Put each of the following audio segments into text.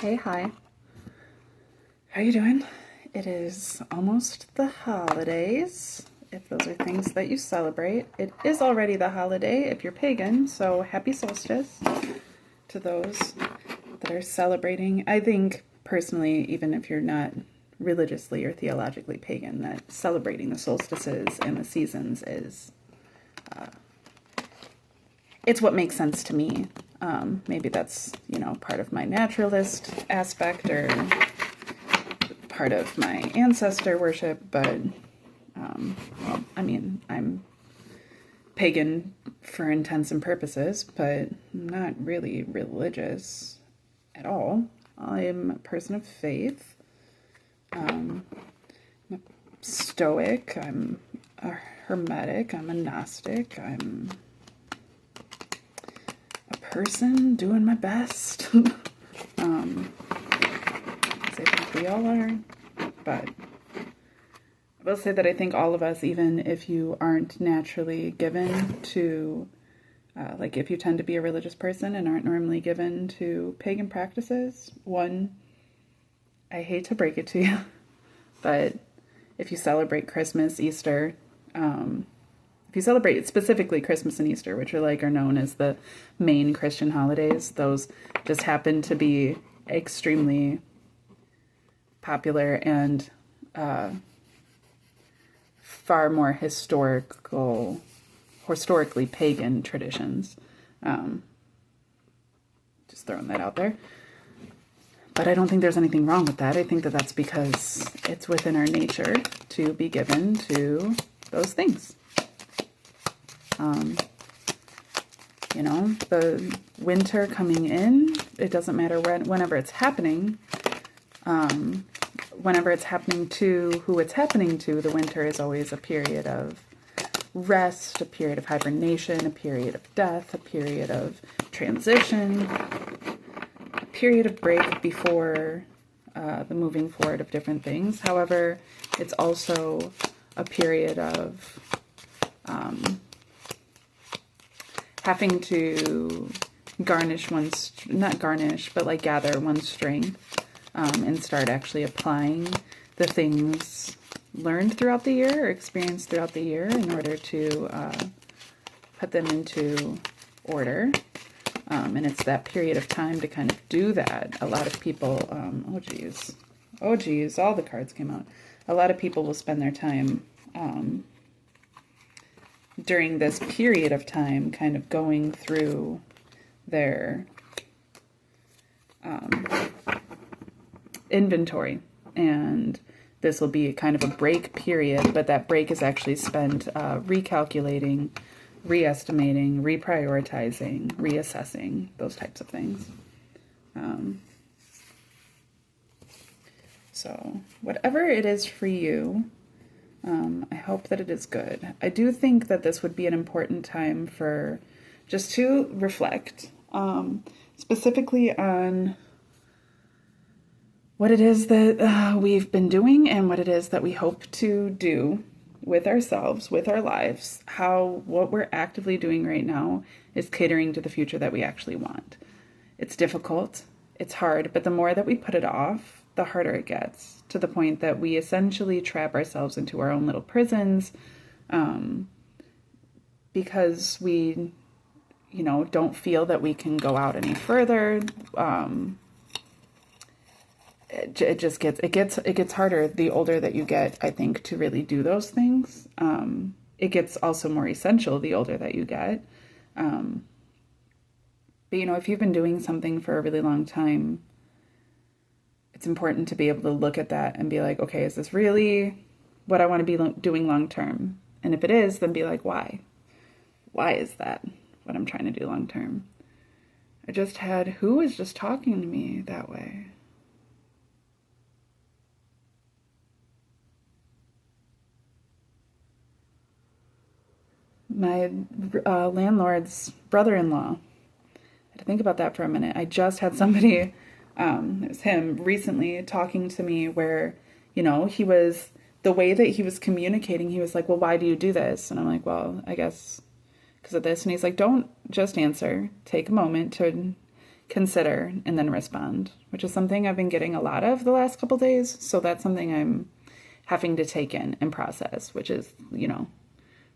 Hey, hi. How you doing? It is almost the holidays, if those are things that you celebrate. It is already the holiday if you're pagan, so happy solstice to those that are celebrating. I think, personally, even if you're not religiously or theologically pagan, that celebrating the solstices and the seasons is, it's what makes sense to me. Maybe that's, part of my naturalist aspect or part of my ancestor worship, but, I'm pagan for intents and purposes, but I'm not really religious at all. I'm a person of faith. I'm a stoic. I'm a hermetic. I'm a Gnostic. I'm a person doing my best. I think we all are, but I will say that I think all of us, even if you aren't naturally given to, if you tend to be a religious person and aren't normally given to pagan practices, one, I hate to break it to you, but if you celebrate Christmas, Easter, if you celebrate specifically Christmas and Easter, which are known as the main Christian holidays, those just happen to be extremely popular and far more historically pagan traditions. Just throwing that out there. But I don't think there's anything wrong with that. I think that that's because it's within our nature to be given to those things. The winter coming in, it doesn't matter whenever it's happening. Whenever it's happening to who it's happening to, the winter is always a period of rest, a period of hibernation, a period of death, a period of transition, a period of break before the moving forward of different things. However, it's also a period of having to gather one's strength and start actually applying the things learned throughout the year or experienced throughout the year in order to put them into order. And it's that period of time to kind of do that. A lot of people, all the cards came out. A lot of people will spend their time during this period of time kind of going through their inventory, and this will be kind of a break period, but that break is actually spent recalculating, re-estimating, reprioritizing, reassessing, those types of things. So whatever it is for you, I hope that it is good. I do think that this would be an important time for just to reflect, specifically on what it is that we've been doing and what it is that we hope to do with ourselves, with our lives, how what we're actively doing right now is catering to the future that we actually want. It's difficult, it's hard, but the more that we put it off, the harder it gets, to the point that we essentially trap ourselves into our own little prisons because we, don't feel that we can go out any further. It gets harder the older that you get, I think, to really do those things. It gets also more essential the older that you get. But if you've been doing something for a really long time, it's important to be able to look at that and be like, okay, is this really what I want to be doing long term? And if it is, then be like, why? Why is that what I'm trying to do long term? Who was just talking to me that way? My landlord's brother-in-law. I had to think about that for a minute. I just had somebody, it was him, recently talking to me where, the way that he was communicating, he was like, well, why do you do this? And I'm like, well, I guess because of this. And he's like, don't just answer. Take a moment to consider, and then respond, which is something I've been getting a lot of the last couple days. So that's something I'm having to take in and process, which is,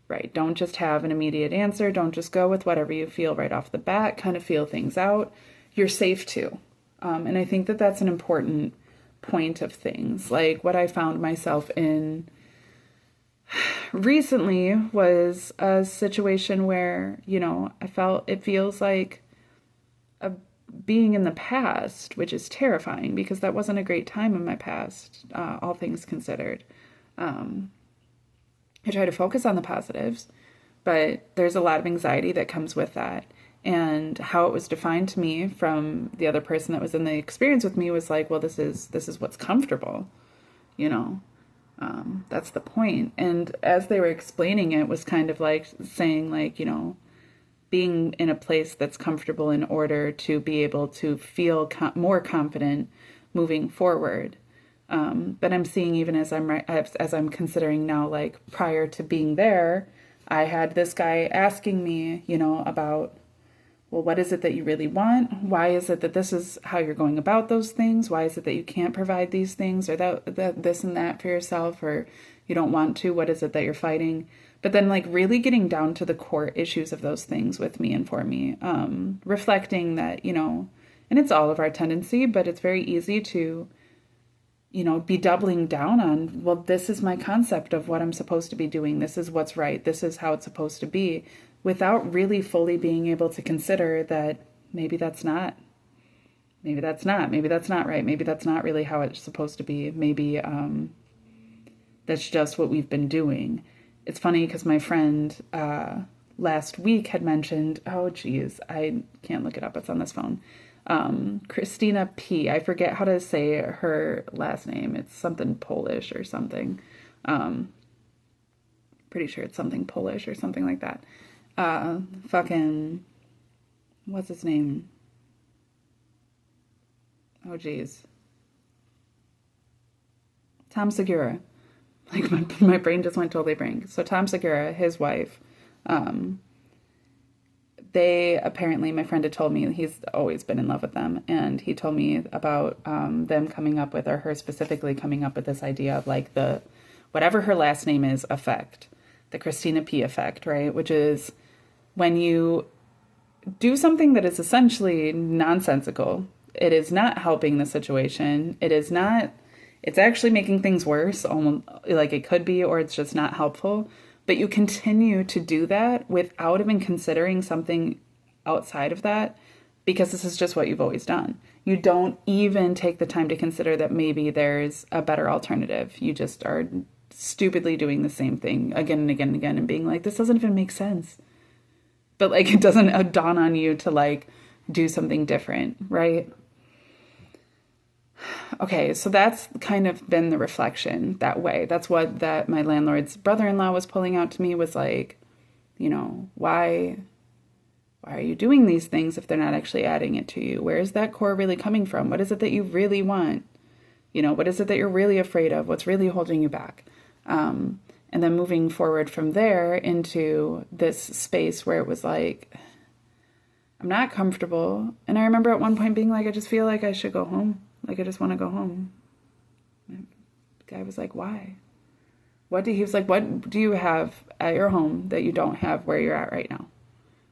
right. Don't just have an immediate answer. Don't just go with whatever you feel right off the bat. Kind of feel things out. You're safe to. And I think that that's an important point of things. Like what I found myself in recently was a situation where, it feels like being in the past, which is terrifying because that wasn't a great time in my past, all things considered. I try to focus on the positives, but there's a lot of anxiety that comes with that. And how it was defined to me from the other person that was in the experience with me was like, well, this is what's comfortable, that's the point. And as they were explaining it was kind of like saying like, being in a place that's comfortable in order to be able to feel more confident moving forward. But I'm seeing even as I'm considering now, like prior to being there, I had this guy asking me, about, well, what is it that you really want? Why is it that this is how you're going about those things? Why is it that you can't provide these things or that this and that for yourself, or you don't want to? What is it that you're fighting? But then like really getting down to the core issues of those things with me and for me, reflecting that, and it's all of our tendency, but it's very easy to, be doubling down on, well, this is my concept of what I'm supposed to be doing. This is what's right. This is how it's supposed to be, without really fully being able to consider that maybe that's not right. Maybe that's not really how it's supposed to be. Maybe that's just what we've been doing. It's funny because my friend last week had mentioned, oh, geez, I can't look it up. It's on this phone. Christina P. I forget how to say her last name. It's something Polish or something. Pretty sure it's something Polish or something like that. What's his name? Oh, geez. Tom Segura. Like my brain just went totally blank. So Tom Segura, his wife, they apparently, my friend had told me he's always been in love with them. And he told me about them coming up with, or her specifically coming up with this idea of like the, whatever her last name is, effect, the Christina P effect, right? Which is when you do something that is essentially nonsensical, it is not helping the situation. It's actually making things worse, almost like it could be, or it's just not helpful. But you continue to do that without even considering something outside of that, because this is just what you've always done. You don't even take the time to consider that maybe there's a better alternative. You just are stupidly doing the same thing again and again and again and being like, this doesn't even make sense. But like, it doesn't dawn on you to like do something different, right? Okay, so that's kind of been the reflection that way. That's what that my landlord's brother-in-law was pulling out to me, was like, why are you doing these things if they're not actually adding it to you? Where is that core really coming from? What is it that you really want? What is it that you're really afraid of? What's really holding you back? And then moving forward from there into this space where it was like, I'm not comfortable. And I remember at one point being like, I just feel like I should go home. Like, I just want to go home. And the guy was like, why? He was like, what do you have at your home that you don't have where you're at right now?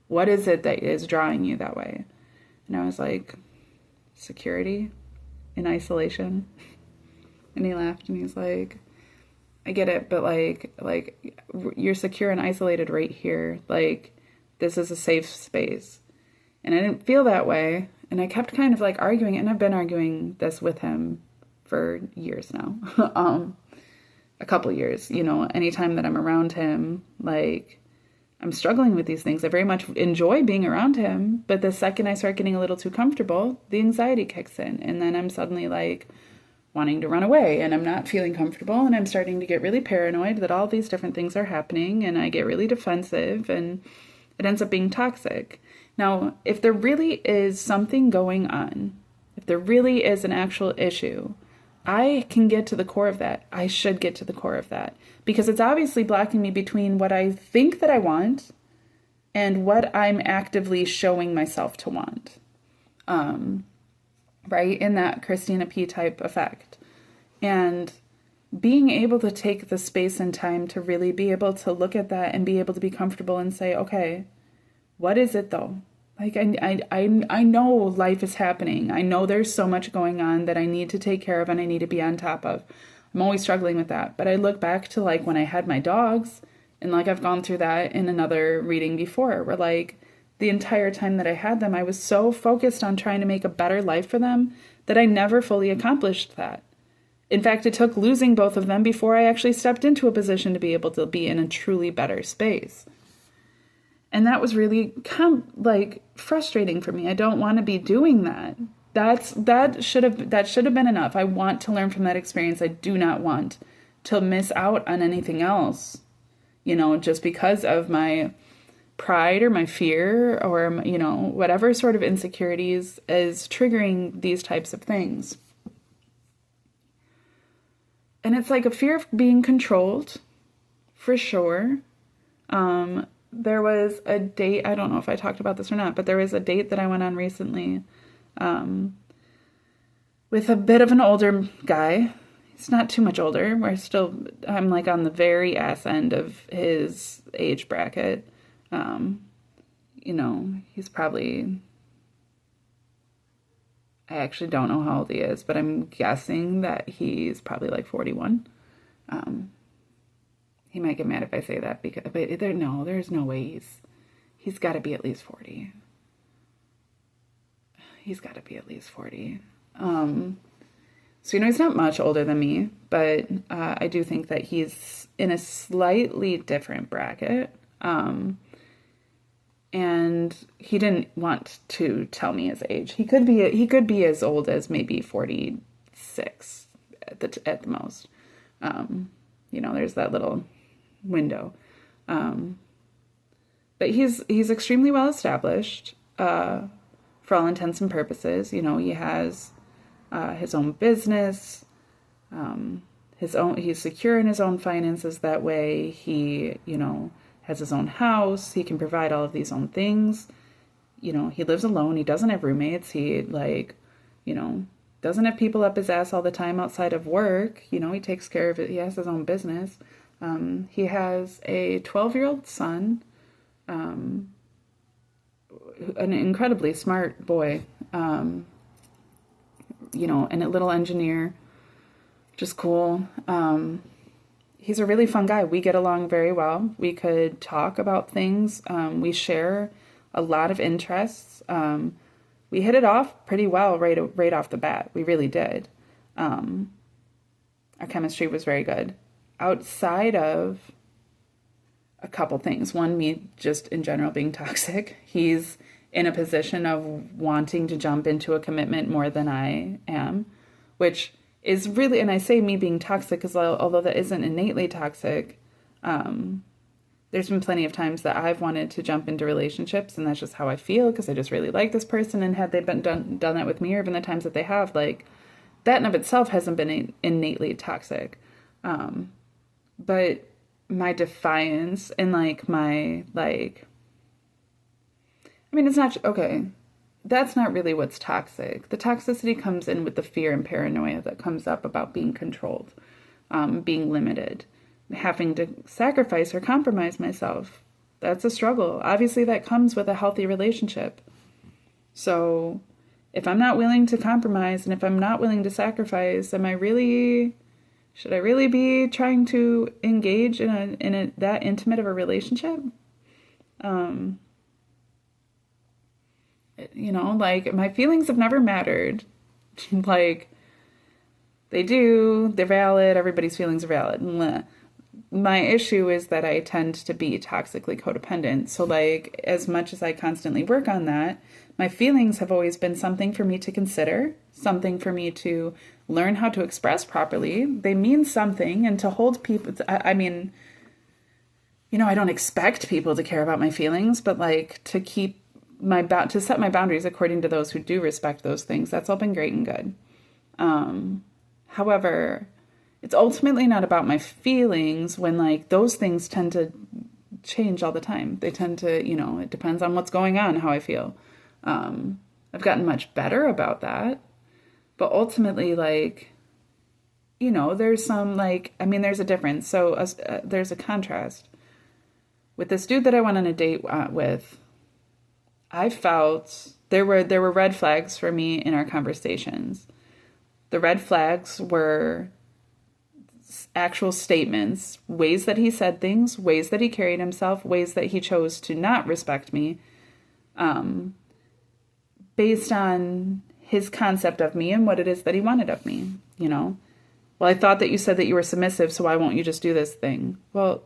What is it that is drawing you that way? And I was like, security in isolation. And he laughed and he's like, I get it, but like you're secure and isolated right here. Like, this is a safe space. And I didn't feel that way. And I kept kind of like arguing it, and I've been arguing this with him for years now. A couple years, anytime that I'm around him, like, I'm struggling with these things. I very much enjoy being around him, but the second I start getting a little too comfortable, the anxiety kicks in, and then I'm suddenly like wanting to run away, and I'm not feeling comfortable, and I'm starting to get really paranoid that all these different things are happening, and I get really defensive, and it ends up being toxic. Now, if there really is something going on, if there really is an actual issue, I can get to the core of that. I should get to the core of that, because it's obviously blocking me between what I think that I want and what I'm actively showing myself to want. right? In that Christina P type effect. And being able to take the space and time to really be able to look at that and be able to be comfortable and say, okay, what is it though? Like, I know life is happening. I know there's so much going on that I need to take care of and I need to be on top of. I'm always struggling with that. But I look back to like when I had my dogs, and like I've gone through that in another reading before, where like the entire time that I had them, I was so focused on trying to make a better life for them that I never fully accomplished that. In fact, it took losing both of them before I actually stepped into a position to be able to be in a truly better space. And that was really frustrating for me. I don't want to be doing that. That should have been enough. I want to learn from that experience. I do not want to miss out on anything else, just because of my pride or my fear or, whatever sort of insecurities is triggering these types of things. And it's like a fear of being controlled, for sure. There was a date, I don't know if I talked about this or not, but there was a date that I went on recently with a bit of an older guy. He's not too much older. I'm like on the very ass end of his age bracket. He's probably, I actually don't know how old he is, but I'm guessing that he's probably like 41. He might get mad if I say that, there's no way he's got to be at least 40. He's got to be at least 40. So, he's not much older than me, but I do think that he's in a slightly different bracket. And he didn't want to tell me his age. He could be as old as maybe 46 at the most. There's that little window. But he's extremely well established for all intents and purposes. He has his own business, he's secure in his own finances that way. He, has his own house. He can provide all of these own things. He lives alone. He doesn't have roommates. He doesn't have people up his ass all the time outside of work. He takes care of it. He has his own business. He has a 12-year-old son, an incredibly smart boy, and a little engineer, just cool. He's a really fun guy. We get along very well. We could talk about things. We share a lot of interests. We hit it off pretty well right off the bat. We really did. Our chemistry was very good. Outside of a couple things. One, me just in general being toxic. He's in a position of wanting to jump into a commitment more than I am, which is really, and I say me being toxic because although that isn't innately toxic, there's been plenty of times that I've wanted to jump into relationships, and that's just how I feel because I just really like this person, and had they been done that with me, or even the times that they have, like, that in of itself hasn't been innately toxic. But my defiance and it's not, okay, that's not really what's toxic. The toxicity comes in with the fear and paranoia that comes up about being controlled, being limited, having to sacrifice or compromise myself. That's a struggle. Obviously, that comes with a healthy relationship. So if I'm not willing to compromise and if I'm not willing to sacrifice, should I really be trying to engage in that intimate of a relationship? My feelings have never mattered. They're valid, everybody's feelings are valid. My issue is that I tend to be toxically codependent. So, as much as I constantly work on that, my feelings have always been something for me to consider, something for me to learn how to express properly. They mean something, and to hold people, I don't expect people to care about my feelings, but to keep to set my boundaries according to those who do respect those things, that's all been great and good. However, it's ultimately not about my feelings when those things tend to change all the time. They tend to, it depends on what's going on, how I feel. I've gotten much better about that. But ultimately, like, you know, there's some, like, I mean, there's a difference. So there's a contrast. With this dude that I went on a date with, I felt there were red flags for me in our conversations. The red flags were actual statements, ways that he said things, ways that he carried himself, ways that he chose to not respect me, based on his concept of me and what it is that he wanted of me, you know? Well, I thought that you said that you were submissive, so why won't you just do this thing? Well,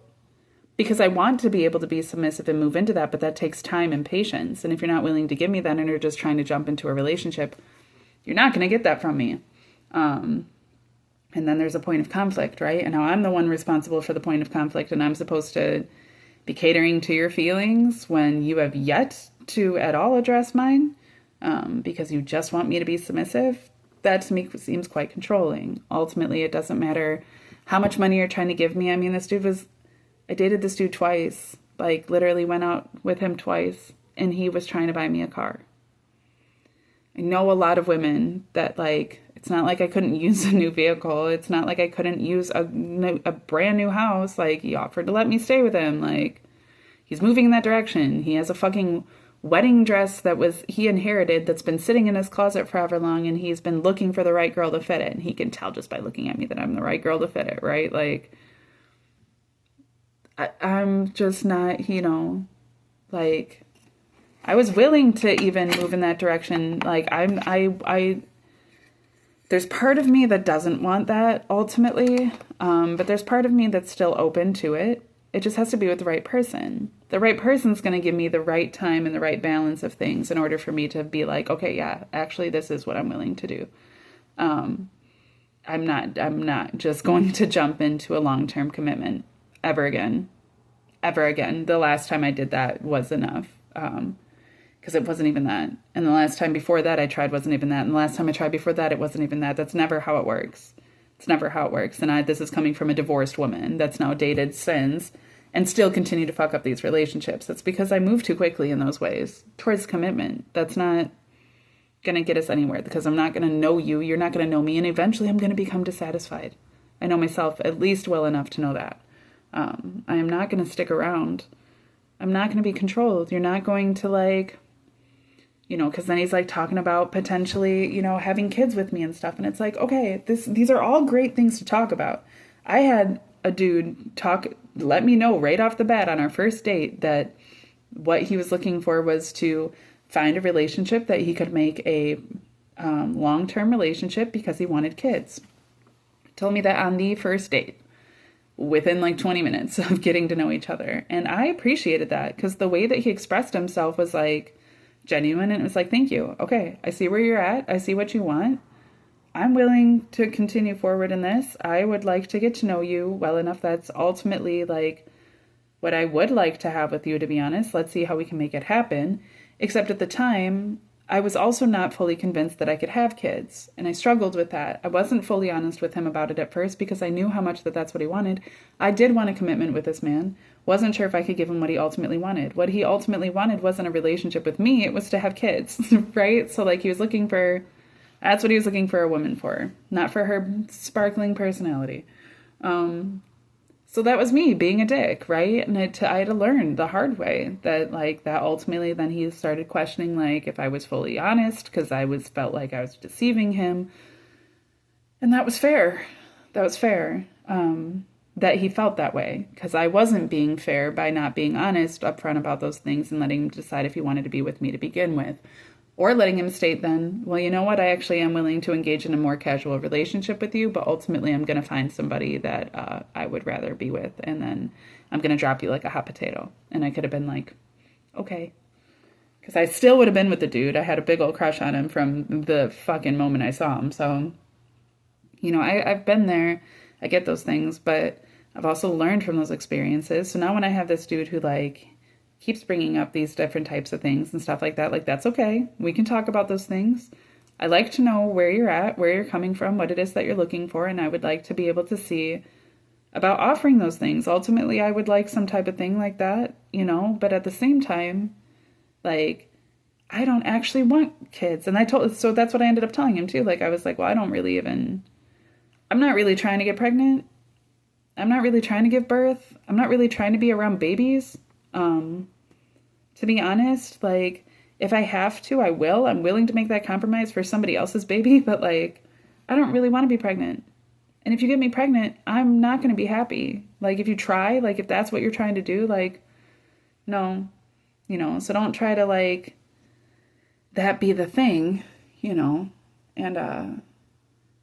because I want to be able to be submissive and move into that, but that takes time and patience. And if you're not willing to give me that and you're just trying to jump into a relationship, you're not going to get that from me. And then there's a point of conflict, right? And now I'm the one responsible for the point of conflict, and I'm supposed to be catering to your feelings when you have yet to at all address mine, because you just want me to be submissive. That to me seems quite controlling. Ultimately, it doesn't matter how much money you're trying to give me. I mean, I dated this dude twice, like literally went out with him twice, and he was trying to buy me a car. I know a lot of women that, like, it's not like I couldn't use a new vehicle. It's not like I couldn't use a brand new house. Like, he offered to let me stay with him. Like, he's moving in that direction. He has a fucking wedding dress that he inherited that's been sitting in his closet forever long, and he's been looking for the right girl to fit it. And he can tell just by looking at me that I'm the right girl to fit it, right? Like, I'm just not, you know, like, I was willing to even move in that direction. Like, there's part of me that doesn't want that ultimately, but there's part of me that's still open to it. It just has to be with the right person. The right person's going to give me the right time and the right balance of things in order for me to be like, okay, yeah, actually, this is what I'm willing to do. I'm not just going to jump into a long-term commitment ever again. The last time I did that was enough. Because it wasn't even that. And the last time before that I tried wasn't even that. And the last time I tried before that, it wasn't even that. That's never how it works. It's never how it works. And this is coming from a divorced woman that's now dated since and still continue to fuck up these relationships. That's because I moved too quickly in those ways towards commitment. That's not going to get us anywhere, because I'm not going to know you. You're not going to know me. And eventually I'm going to become dissatisfied. I know myself at least well enough to know that. I am not going to stick around. I'm not going to be controlled. You're not going to, like, you know, because then he's like talking about potentially, you know, having kids with me and stuff. And it's like, okay, these are all great things to talk about. I had a dude let me know right off the bat on our first date that what he was looking for was to find a relationship that he could make a long-term relationship because he wanted kids. Told me that on the first date, within like 20 minutes of getting to know each other. And I appreciated that, because the way that he expressed himself was like genuine, and it was like, thank you. Okay, I see where you're at. I see what you want. I'm willing to continue forward in this. I would like to get to know you well enough. That's ultimately like what I would like to have with you, to be honest. Let's see how we can make it happen. Except at the time, I was also not fully convinced that I could have kids, and I struggled with that. I wasn't fully honest with him about it at first because I knew how much that's what he wanted. I did want a commitment with this man. Wasn't sure if I could give him what he ultimately wanted. What he ultimately wanted wasn't a relationship with me. It was to have kids, right? So like that's what he was looking for a woman for, not for her sparkling personality. So that was me being a dick, right? And I had to learn the hard way that ultimately then he started questioning like if I was fully honest, because felt like I was deceiving him. And that was fair. That he felt that way, because I wasn't being fair by not being honest upfront about those things and letting him decide if he wanted to be with me to begin with. Or letting him state then, well, you know what, I actually am willing to engage in a more casual relationship with you, but ultimately I'm going to find somebody that I would rather be with, and then I'm going to drop you like a hot potato. And I could have been like, okay. Because I still would have been with the dude. I had a big old crush on him from the fucking moment I saw him. So, you know, I've been there. I get those things, but I've also learned from those experiences. So now when I have this dude who like keeps bringing up these different types of things and stuff like that, like, that's okay. We can talk about those things. I like to know where you're at, where you're coming from, what it is that you're looking for, and I would like to be able to see about offering those things. Ultimately, I would like some type of thing like that, you know, but at the same time, like, I don't actually want kids. And so that's what I ended up telling him too. Like, I was like, well, I'm not really trying to get pregnant. I'm not really trying to give birth. I'm not really trying to be around babies. To be honest, like, if I have to, I will. I'm willing to make that compromise for somebody else's baby, but like, I don't really want to be pregnant. And if you get me pregnant, I'm not going to be happy. Like, if you try, like, if that's what you're trying to do, like, no, so don't try to, like, that be the thing, and,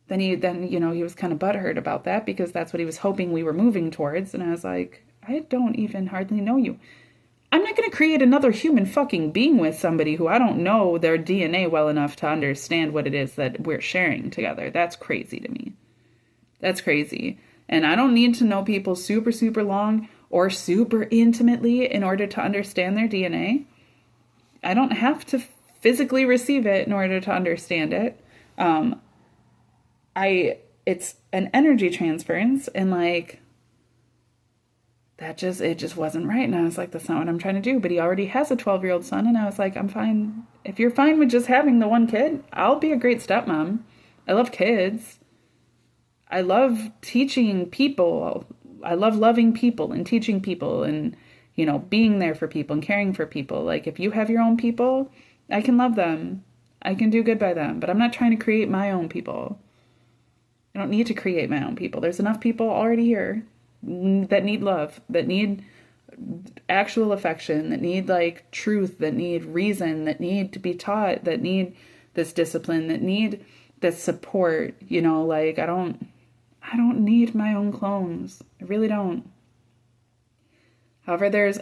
he was kind of butthurt about that because that's what he was hoping we were moving towards. And I was like, I don't even hardly know you. I'm not going to create another human fucking being with somebody who I don't know their DNA well enough to understand what it is that we're sharing together. That's crazy to me. That's crazy. And I don't need to know people super, super long or super intimately in order to understand their DNA. I don't have to physically receive it in order to understand it. It's an energy transference, and like, it just wasn't right. And I was like, that's not what I'm trying to do. But he already has a 12-year-old son. And I was like, I'm fine. If you're fine with just having the one kid, I'll be a great stepmom. I love kids. I love teaching people. I love loving people and teaching people and, being there for people and caring for people. Like, if you have your own people, I can love them. I can do good by them. But I'm not trying to create my own people. I don't need to create my own people. There's enough people already here that need love, that need actual affection, that need like truth, that need reason, that need to be taught, that need this discipline, that need this support. Like, I don't need my own clones. I really don't. However, there's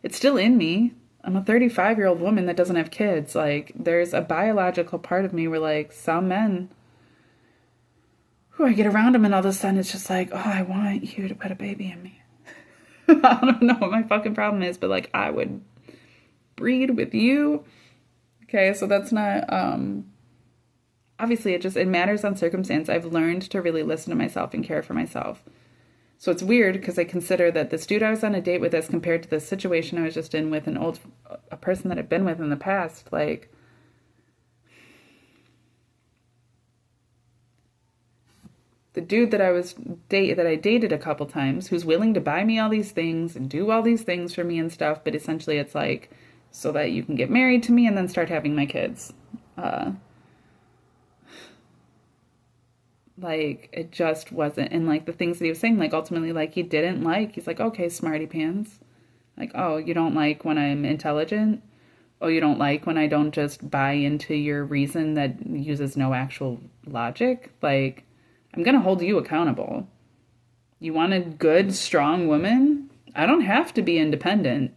it's still in me. I'm a 35-year-old woman that doesn't have kids. Like, there's a biological part of me where, like, some men I get around them and all of a sudden it's just like, oh, I want you to put a baby in me. I don't know what my fucking problem is, but like, I would breed with you. Okay, so that's not, obviously it matters on circumstance. I've learned to really listen to myself and care for myself. So it's weird because I consider that this dude I was on a date with as compared to the situation I was just in with a person that I've been with in the past, like, the dude that I dated a couple times, who's willing to buy me all these things and do all these things for me and stuff, but essentially it's like, so that you can get married to me and then start having my kids. Like, it just wasn't. And like, the things that he was saying, like, ultimately, like, he's like, okay, smarty pants. Like, oh, you don't like when I'm intelligent? Oh, you don't like when I don't just buy into your reason that uses no actual logic? Like, I'm going to hold you accountable. You want a good, strong woman? I don't have to be independent,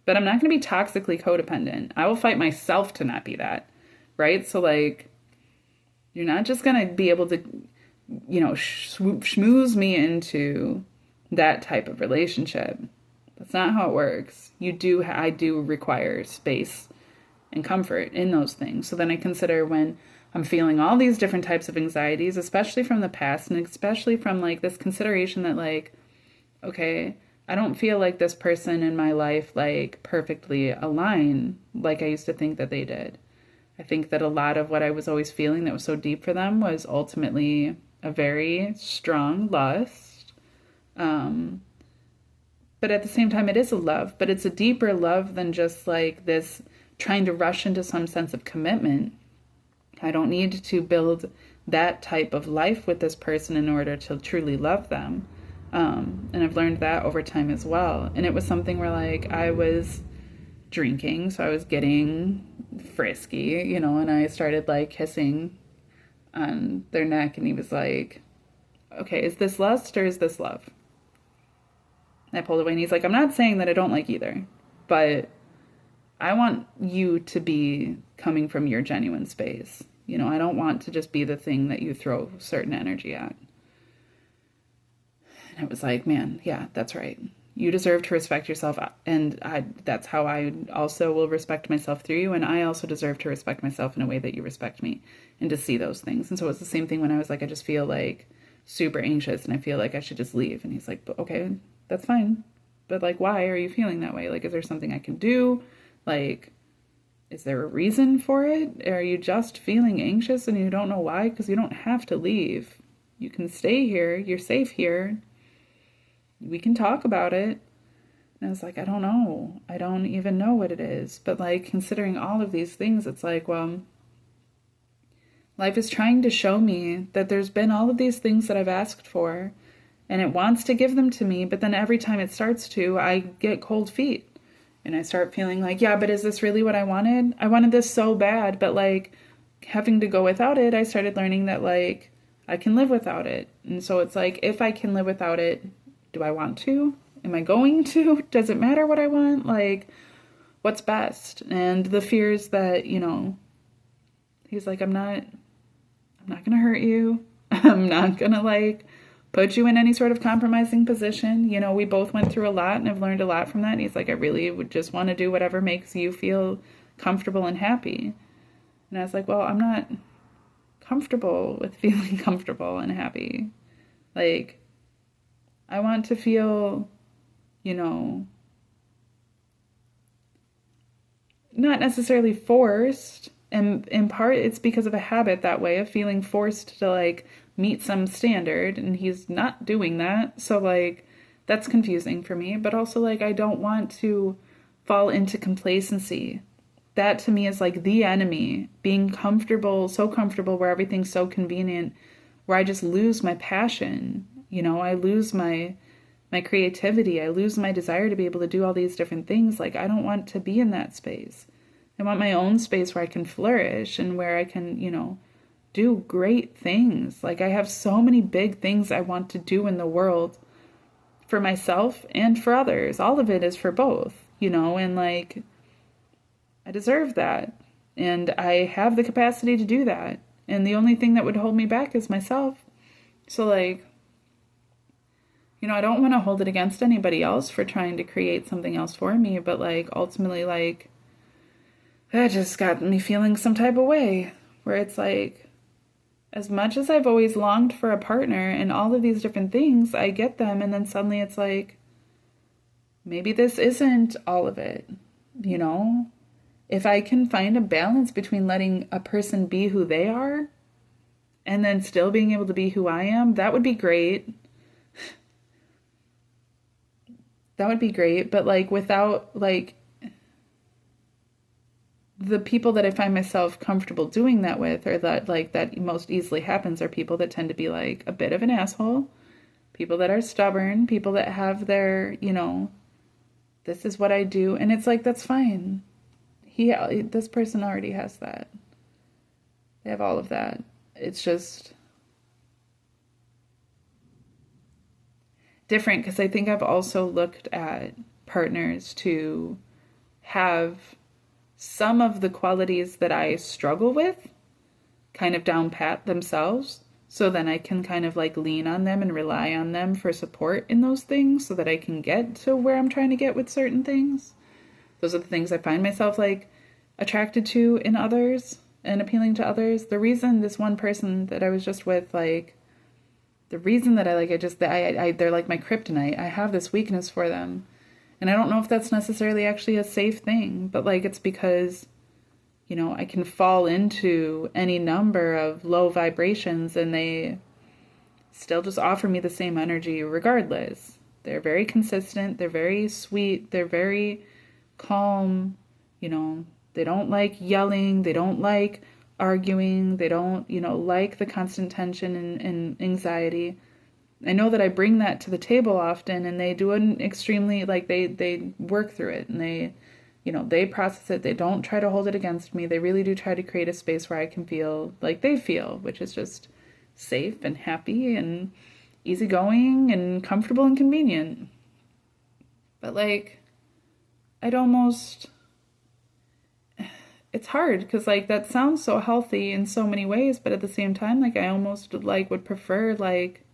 but I'm not going to be toxically codependent. I will fight myself to not be that, right? So, like, you're not just going to be able to, schmooze me into that type of relationship. That's not how it works. I do require space and comfort in those things. So then I consider when I'm feeling all these different types of anxieties, especially from the past, and especially from like this consideration that like, okay, I don't feel like this person in my life like perfectly align like I used to think that they did. I think that a lot of what I was always feeling that was so deep for them was ultimately a very strong lust. But at the same time, it is a love, but it's a deeper love than just like this trying to rush into some sense of commitment. I don't need to build that type of life with this person in order to truly love them. And I've learned that over time as well. And it was something where like I was drinking, so I was getting frisky, and I started like kissing on their neck, and he was like, okay, is this lust or is this love? And I pulled away, and he's like, I'm not saying that I don't like either, but I want you to be coming from your genuine space. I don't want to just be the thing that you throw certain energy at. And it was like, man, yeah, that's right. You deserve to respect yourself, and that's how I also will respect myself through you, and I also deserve to respect myself in a way that you respect me, and to see those things. And so it's the same thing when I was like, I just feel like super anxious, and I feel like I should just leave. And he's like, okay, that's fine, but like, why are you feeling that way? Like, is there something I can do? Like, Is there a reason for it? Are you just feeling anxious and you don't know why? Because you don't have to leave. You can stay here. You're safe here. We can talk about it. And I was like, I don't know. I don't even know what it is. But like, considering all of these things, it's like, well, life is trying to show me that there's been all of these things that I've asked for, and it wants to give them to me, but then every time it starts to, I get cold feet. And I start feeling like, yeah, but is this really what I wanted? I wanted this so bad, but like, having to go without it, I started learning that like, I can live without it. And so it's like, if I can live without it, do I want to? Am I going to? Does it matter what I want? Like, what's best? And the fears that, you know, he's like, I'm not going to hurt you. I'm not going to like put you in any sort of compromising position. You know, we both went through a lot and have learned a lot from that. And he's like, I really would just want to do whatever makes you feel comfortable and happy. And I was like, well, I'm not comfortable with feeling comfortable and happy. Like, I want to feel, you know, not necessarily forced. And in part, it's because of a habit that way of feeling forced to like meet some standard, and he's not doing that. So like, that's confusing for me. But also like, I don't want to fall into complacency. That to me is like the enemy, being comfortable, so comfortable where everything's so convenient, where I just lose my passion. You know, I lose my creativity. I lose my desire to be able to do all these different things. Like, I don't want to be in that space. I want my own space where I can flourish and where I can, you know, do great things. Like, I have so many big things I want to do in the world for myself and for others. All of it is for both, you know, and like, I deserve that. And I have the capacity to do that. And the only thing that would hold me back is myself. So like, you know, I don't want to hold it against anybody else for trying to create something else for me, but like, ultimately, like, that just got me feeling some type of way where it's like, as much as I've always longed for a partner and all of these different things, I get them. And then suddenly it's like, maybe this isn't all of it, you know? If I can find a balance between letting a person be who they are and then still being able to be who I am, that would be great. That would be great. But like, without like, the people that I find myself comfortable doing that with, or that like that most easily happens, are people that tend to be like a bit of an asshole, people that are stubborn, people that have their, you know, this is what I do. And it's like, that's fine. This person already has that. They have all of that. It's just different because I think I've also looked at partners to have some of the qualities that I struggle with kind of down pat themselves. So then I can kind of like lean on them and rely on them for support in those things so that I can get to where I'm trying to get with certain things. Those are the things I find myself like attracted to in others and appealing to others. The reason this one person that I was just with, like, the reason that I like it, just that they're like my kryptonite. I have this weakness for them. And I don't know if that's necessarily actually a safe thing, but like, it's because, you know, I can fall into any number of low vibrations and they still just offer me the same energy regardless. They're very consistent. They're very sweet. They're very calm. You know, they don't like yelling. They don't like arguing. They don't, you know, like the constant tension and anxiety. I know that I bring that to the table often, and they do an extremely, like, they work through it, and they, you know, they process it. They don't try to hold it against me. They really do try to create a space where I can feel like they feel, which is just safe and happy and easygoing and comfortable and convenient. But like, it's hard because like that sounds so healthy in so many ways, but at the same time, like I almost like would prefer like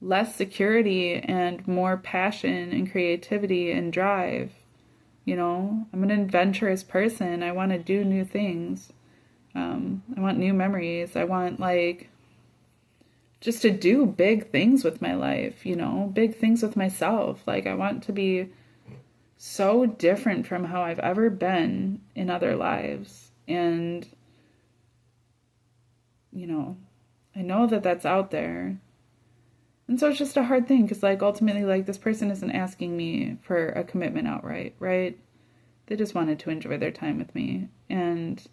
less security and more passion and creativity and drive. You know, I'm an adventurous person. I want to do new things. I want new memories. I want like just to do big things with my life, you know, big things with myself. Like I want to be so different from how I've ever been in other lives. And, you know, I know that that's out there. And so it's just a hard thing because, like, ultimately, like, this person isn't asking me for a commitment outright, right? They just wanted to enjoy their time with me. And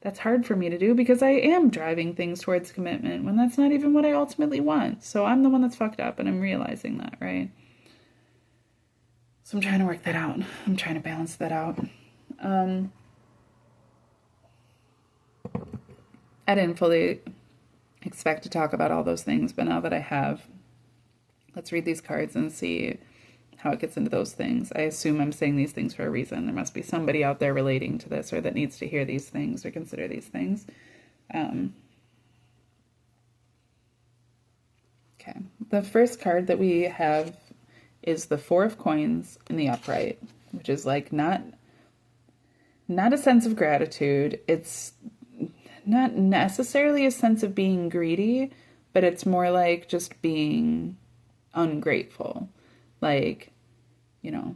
that's hard for me to do because I am driving things towards commitment when that's not even what I ultimately want. So I'm the one that's fucked up, and I'm realizing that, right? So I'm trying to work that out. I'm trying to balance that out. I didn't fully expect to talk about all those things, but now that I have, let's read these cards and see how it gets into those things. I assume I'm saying these things for a reason. There must be somebody out there relating to this or that needs to hear these things or consider these things. Okay. The first card that we have is the Four of Coins in the upright, which is like not a sense of gratitude. It's not necessarily a sense of being greedy, but it's more like just being ungrateful. Like, you know,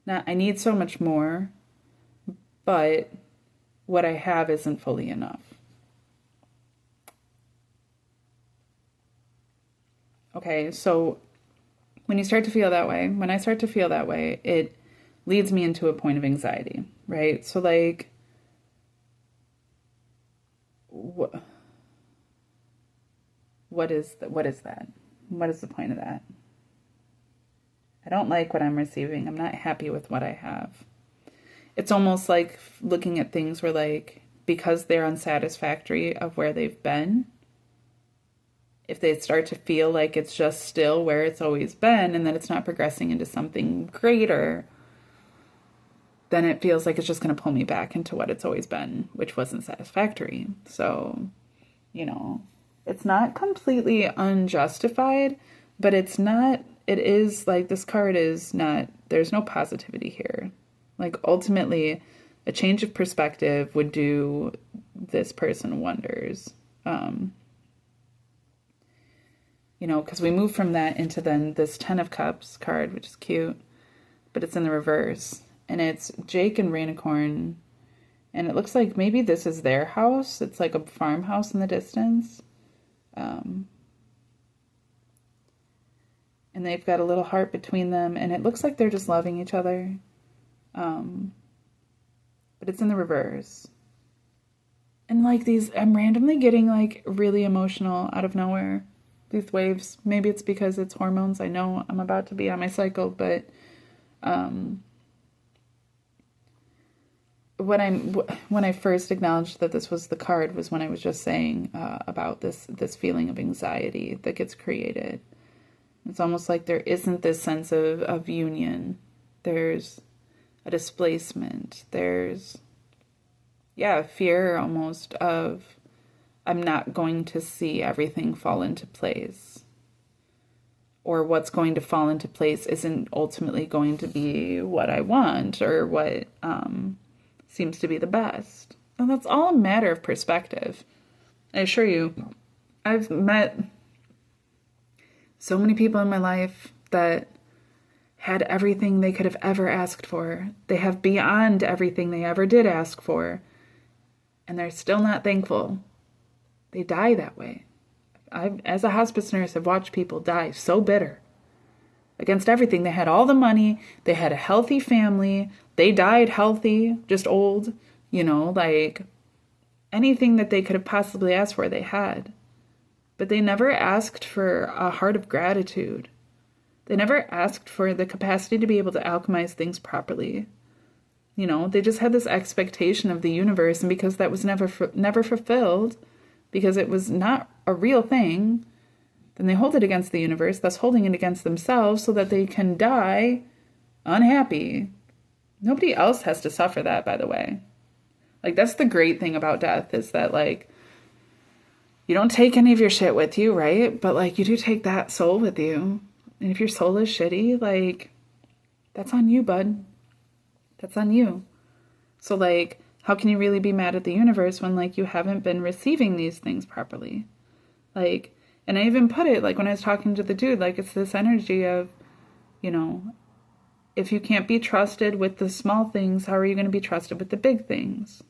not, I need so much more, but what I have isn't fully enough. Okay, so when you start to feel that way, when I start to feel that way, it leads me into a point of anxiety, right? So like, what is that? What is the point of that? I don't like what I'm receiving. I'm not happy with what I have. It's almost like looking at things where, like, because they're unsatisfactory of where they've been, if they start to feel like it's just still where it's always been and that it's not progressing into something greater, then it feels like it's just going to pull me back into what it's always been, which wasn't satisfactory. So, you know, it's not completely unjustified, but it is like this card is not, there's no positivity here. Like ultimately, a change of perspective would do this person wonders. You know, because we move from that into then this Ten of Cups card, which is cute, but it's in the reverse. And it's Jake and Rainicorn. And it looks like maybe this is their house. It's like a farmhouse in the distance. And they've got a little heart between them. And it looks like they're just loving each other. But it's in the reverse. And like these, I'm randomly getting like really emotional out of nowhere. These waves, maybe it's because it's hormones. I know I'm about to be on my cycle, but when I first acknowledged that this was the card was when I was just saying about this feeling of anxiety that gets created. It's almost like there isn't this sense of union. There's a displacement. There's, fear almost of I'm not going to see everything fall into place. Or what's going to fall into place isn't ultimately going to be what I want or what seems to be the best. And that's all a matter of perspective. I assure you, I've met so many people in my life that had everything they could have ever asked for. They have beyond everything they ever did ask for. And they're still not thankful. They die that way. As a hospice nurse, I've watched people die so bitter against everything. They had all the money. They had a healthy family. They died healthy, just old, like anything that they could have possibly asked for, they had. But they never asked for a heart of gratitude. They never asked for the capacity to be able to alchemize things properly. They just had this expectation of the universe, and because that was never fulfilled, because it was not a real thing, then they hold it against the universe, thus holding it against themselves so that they can die unhappy. Nobody else has to suffer that, by the way. Like, that's the great thing about death, is that, like, you don't take any of your shit with you, right? But, like, you do take that soul with you. And if your soul is shitty, like, that's on you, bud. That's on you. So, like, how can you really be mad at the universe when, like, you haven't been receiving these things properly? Like, and I even put it, like, when I was talking to the dude, like, it's this energy of, if you can't be trusted with the small things, how are you going to be trusted with the big things?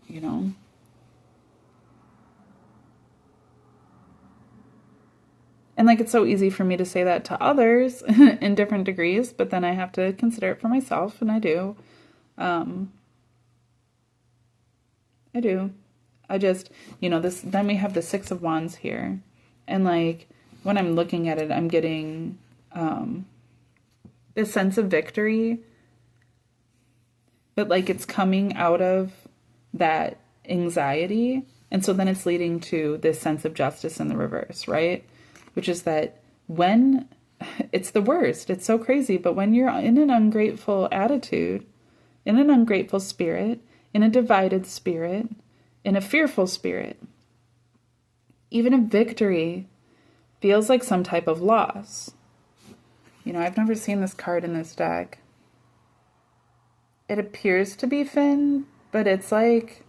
You know? And like, it's so easy for me to say that to others in different degrees, but then I have to consider it for myself, and I do. I do. I just, then we have the Six of Wands here. And like, when I'm looking at it, I'm getting this sense of victory. But like, it's coming out of that anxiety. And so then it's leading to this sense of justice in the reverse, right? Which is that when it's the worst, it's so crazy, but when you're in an ungrateful attitude, in an ungrateful spirit, in a divided spirit, in a fearful spirit, even a victory feels like some type of loss. I've never seen this card in this deck. It appears to be Finn, but it's like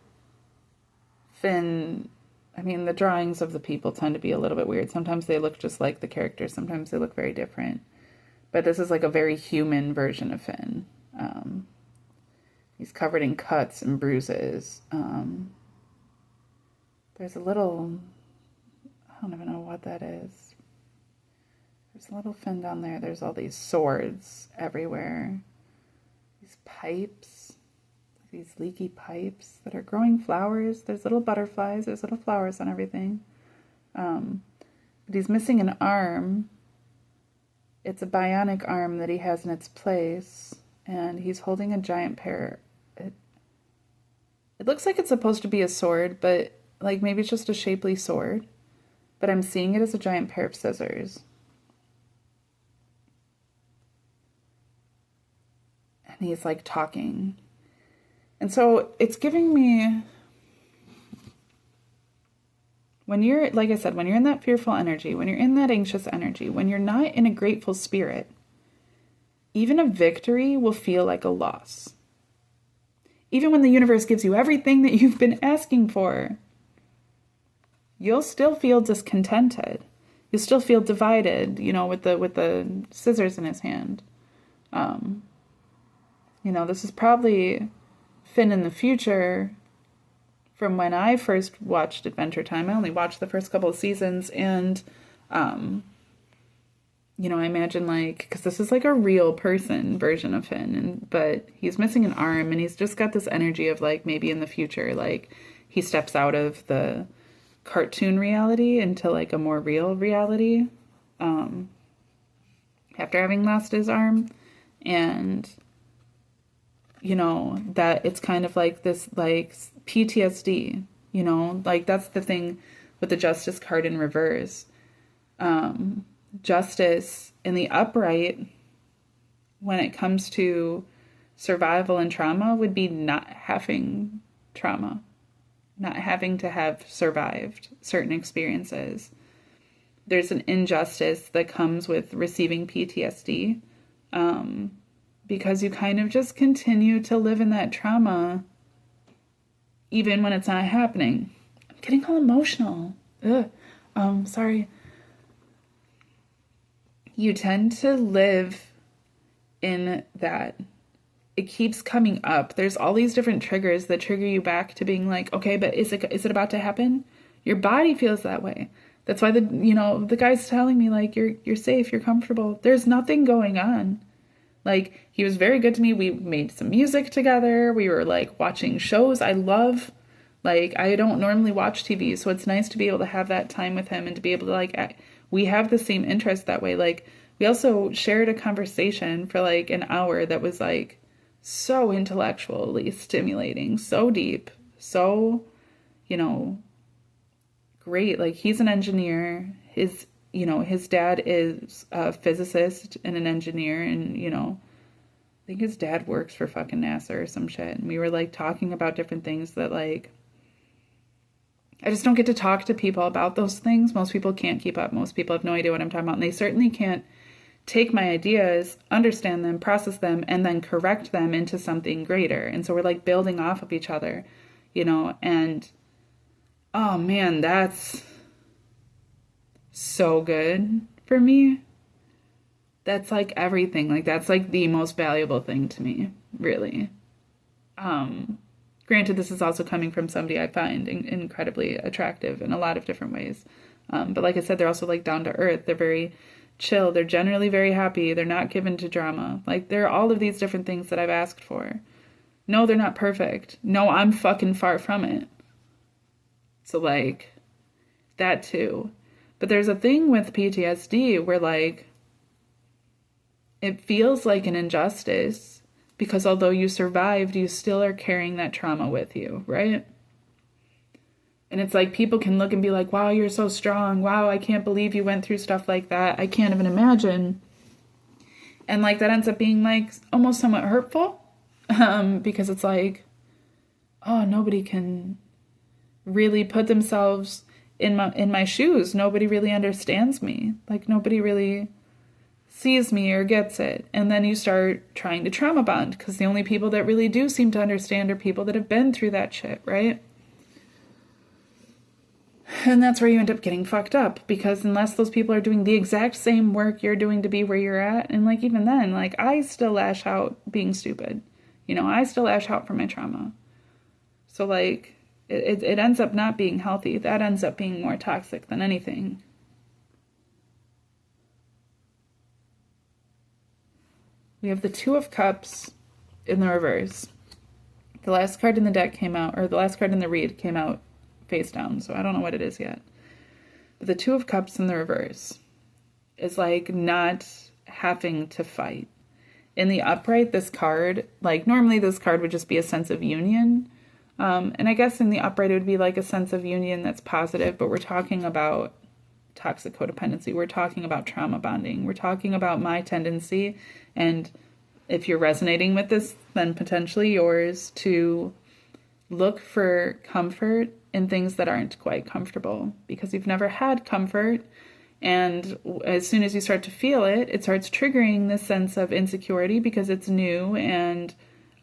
Finn. I mean, the drawings of the people tend to be a little bit weird. Sometimes they look just like the characters. Sometimes they look very different. But this is like a very human version of Finn. He's covered in cuts and bruises. There's a little... I don't even know what that is. There's a little Finn down there. There's all these swords everywhere. These pipes. These leaky pipes that are growing flowers. There's little butterflies. There's little flowers on everything. But he's missing an arm. It's a bionic arm that he has in its place. And he's holding a giant pair. It looks like it's supposed to be a sword, but like maybe it's just a shapely sword. But I'm seeing it as a giant pair of scissors. And he's like talking. And so it's giving me, when you're, like I said, when you're in that fearful energy, when you're in that anxious energy, when you're not in a grateful spirit, even a victory will feel like a loss. Even when the universe gives you everything that you've been asking for, you'll still feel discontented. You'll still feel divided, with the scissors in his hand. This is probably Finn in the future from when I first watched Adventure Time. I only watched the first couple of seasons, and I imagine because this is like a real person version of Finn, but he's missing an arm, and he's just got this energy of maybe in the future, he steps out of the cartoon reality into a more real reality after having lost his arm, and that it's kind of like this PTSD, that's the thing with the Justice card in reverse. Justice in the upright, when it comes to survival and trauma, would be not having trauma, not having to have survived certain experiences. There's an injustice that comes with receiving PTSD, because you kind of just continue to live in that trauma even when it's not happening. I'm getting all emotional. Sorry. You tend to live in that. It keeps coming up. There's all these different triggers that trigger you back to being like, okay, but is it about to happen? Your body feels that way. That's why the guy's telling me you're safe, you're comfortable. There's nothing going on. He was very good to me. We made some music together. We were watching shows I love. I don't normally watch TV, so it's nice to be able to have that time with him and to be able to we have the same interest that way. We also shared a conversation for an hour that was so intellectually stimulating, so deep, so, great. He's an engineer. His dad is a physicist and an engineer, and, I think his dad works for fucking NASA or some shit. And we were talking about different things that I just don't get to talk to people about those things. Most people can't keep up. Most people have no idea what I'm talking about. And they certainly can't take my ideas, understand them, process them, and then correct them into something greater. And so we're building off of each other, and oh man, that's so good for me. That's like everything. Like that's like the most valuable thing to me, really. Granted, this is also coming from somebody I find incredibly attractive in a lot of different ways. But like I said, they're also like down to earth. They're very chill. They're generally very happy. They're not given to drama. Like there are all of these different things that I've asked for. No, they're not perfect. No, I'm fucking far from it. So like that too. But there's a thing with PTSD where like it feels like an injustice because although you survived, you still are carrying that trauma with you, right? And it's like people can look and be like, wow, you're so strong. Wow, I can't believe you went through stuff like that. I can't even imagine. And like that ends up being like almost somewhat hurtful because it's like, oh, nobody can really put themselves in my shoes. Nobody really understands me. Like nobody really sees me or gets it. And then you start trying to trauma bond because the only people that really do seem to understand are people that have been through that shit, right? And that's where you end up getting fucked up because unless those people are doing the exact same work you're doing to be where you're at, and like even then, like I still lash out being stupid. You know, I still lash out for my trauma. So like it ends up not being healthy. That ends up being more toxic than anything. We have the Two of Cups in the reverse. The last card in the deck came out, or the last card in the read came out face down, so I don't know what it is yet. But the Two of Cups in the reverse is like not having to fight. In the upright, this card, like normally this card would just be a sense of union. And I guess in the upright it would be like a sense of union that's positive, but we're talking about toxic codependency. We're talking about trauma bonding. We're talking about my tendency, and if you're resonating with this, then potentially yours, to look for comfort in things that aren't quite comfortable because you've never had comfort. And as soon as you start to feel it, it starts triggering this sense of insecurity because it's new and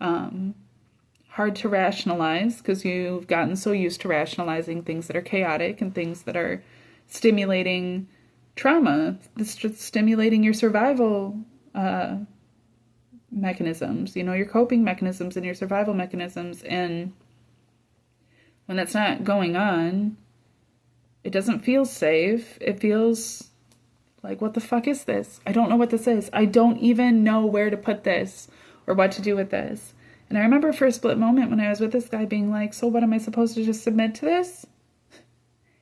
hard to rationalize because you've gotten so used to rationalizing things that are chaotic and things that are stimulating trauma. It's just stimulating your survival mechanisms, you know, your coping mechanisms and your survival mechanisms. And when that's not going on, it doesn't feel safe. It feels like, what the fuck is this? I don't know what this is. I don't even know where to put this or what to do with this. And I remember for a split moment when I was with this guy being like, so what, am I supposed to just submit to this?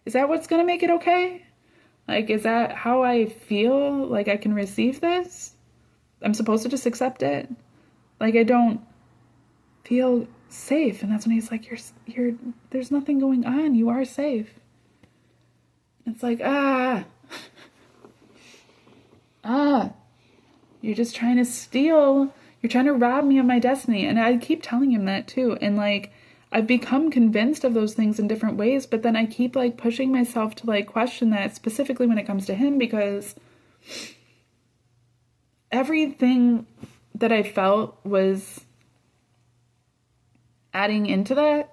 Is that what's going to make it okay? Like, is that how I feel like I can receive this? I'm supposed to just accept it? Like, I don't feel safe. And that's when he's like, you're, there's nothing going on. You are safe. It's like, you're just trying to steal. You're trying to rob me of my destiny. And I keep telling him that too. And like, I've become convinced of those things in different ways, but then I keep like pushing myself to like question that specifically when it comes to him, because everything that I felt was adding into that.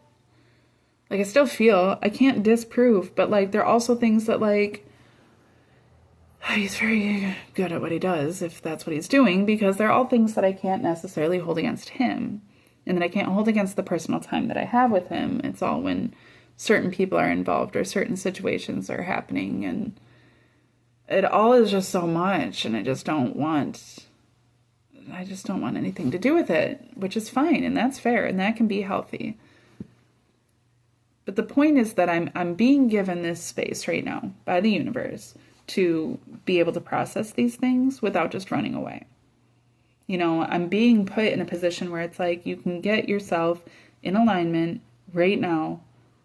Like I still feel, I can't disprove, but like there are also things that like, he's very good at what he does, if that's what he's doing, because they're all things that I can't necessarily hold against him. And that I can't hold against the personal time that I have with him. It's all when certain people are involved or certain situations are happening. And it all is just so much. And I just don't want anything to do with it, which is fine. And that's fair. And that can be healthy. But the point is that I'm being given this space right now by the universe to be able to process these things without just running away. You know, I'm being put in a position where it's like you can get yourself in alignment right now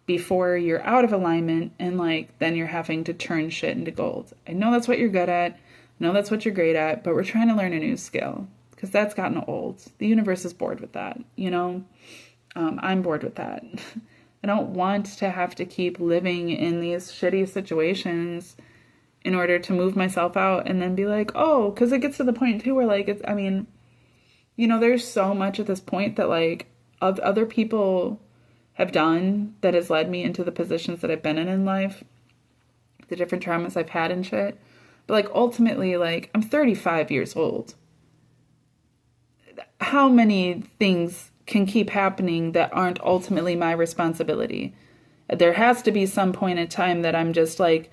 before you're out of alignment, and like then you're having to turn shit into gold. I know that's what you're good at. I know that's what you're great at, but we're trying to learn a new skill because that's gotten old. The universe is bored with that, you know? I'm bored with that. I don't want to have to keep living in these shitty situations in order to move myself out and then be like, oh, because it gets to the point too where like, it's, I mean, you know, there's so much at this point that like other people have done that has led me into the positions that I've been in life, the different traumas I've had and shit. But like ultimately, like I'm 35 years old. How many things can keep happening that aren't ultimately my responsibility? There has to be some point in time that I'm just like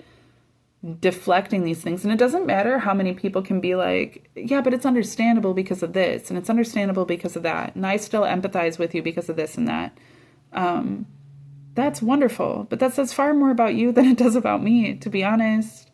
deflecting these things. And it doesn't matter how many people can be like, yeah, but it's understandable because of this, and it's understandable because of that, and I still empathize with you because of this and that. That's wonderful, but that says far more about you than it does about me, to be honest.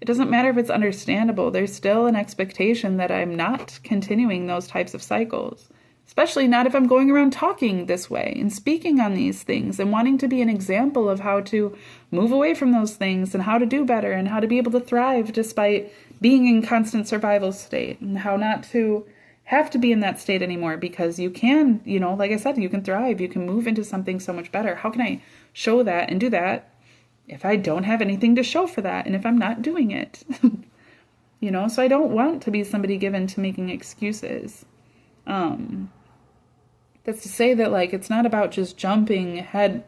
It doesn't matter if it's understandable. There's still an expectation that I'm not continuing those types of cycles, especially not if I'm going around talking this way and speaking on these things and wanting to be an example of how to move away from those things and how to do better and how to be able to thrive despite being in constant survival state, and how not to have to be in that state anymore, because you can, like I said, you can thrive, you can move into something so much better. How can I show that and do that if I don't have anything to show for that, and if I'm not doing it? So I don't want to be somebody given to making excuses. That's to say that, like, it's not about just jumping head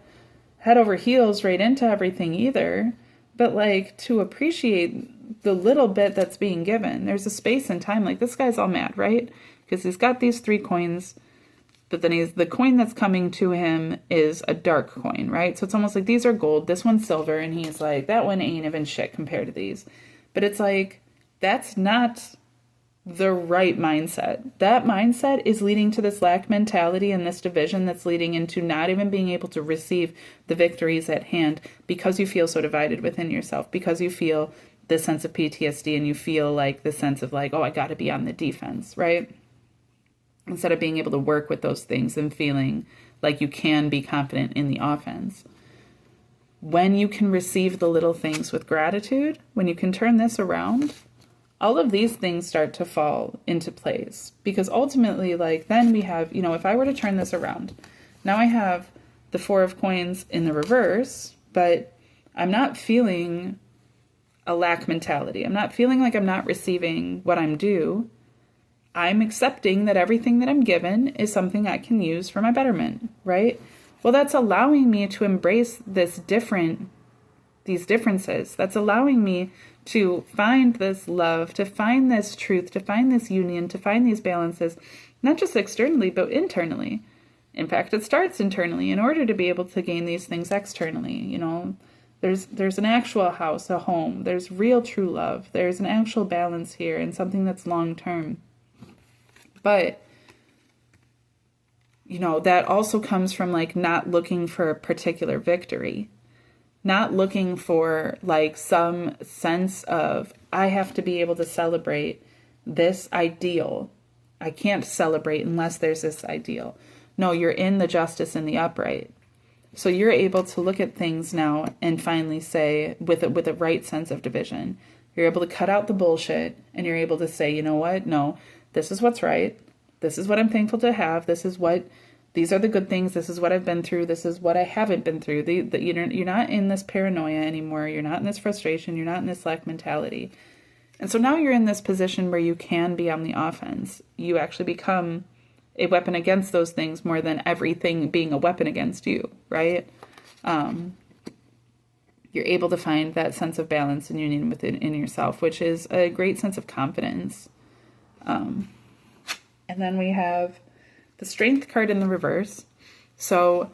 over heels right into everything either, but like to appreciate the little bit that's being given. There's a space and time. Like, this guy's all mad, right? Because he's got these 3 coins, but then the coin that's coming to him is a dark coin, right? So it's almost like these are gold, this one's silver, and he's like, that one ain't even shit compared to these. But it's like, that's not the right mindset. That mindset is leading to this lack mentality and this division that's leading into not even being able to receive the victories at hand, because you feel so divided within yourself, because you feel this sense of PTSD, and you feel like the sense of like, oh, I got to be on the defense, right? Instead of being able to work with those things and feeling like you can be confident in the offense. When you can receive the little things with gratitude, when you can turn this around, all of these things start to fall into place. Because ultimately, like, then we have, if I were to turn this around, now I have the 4 of coins in the reverse, but I'm not feeling a lack mentality. I'm not feeling like I'm not receiving what I'm due. I'm accepting that everything that I'm given is something I can use for my betterment, right? Well, that's allowing me to embrace these differences. That's allowing me to find this love, to find this truth, to find this union, to find these balances, not just externally, but internally. In fact, it starts internally in order to be able to gain these things externally. There's an actual house, a home. There's real true love. There's an actual balance here, and something that's long term. But, that also comes from like not looking for a particular victory, not looking for like some sense of, I have to be able to celebrate this ideal. I can't celebrate unless there's this ideal. No, you're in the justice and the upright. So you're able to look at things now and finally say, with a right sense of division, you're able to cut out the bullshit, and you're able to say, you know what? No, this is what's right. This is what I'm thankful to have. These are the good things. This is what I've been through. This is what I haven't been through. You're not in this paranoia anymore. You're not in this frustration. You're not in this lack mentality. And so now you're in this position where you can be on the offense. You actually become a weapon against those things more than everything being a weapon against you, right? You're able to find that sense of balance and union within yourself, which is a great sense of confidence. And then we have the Strength card in the reverse. So,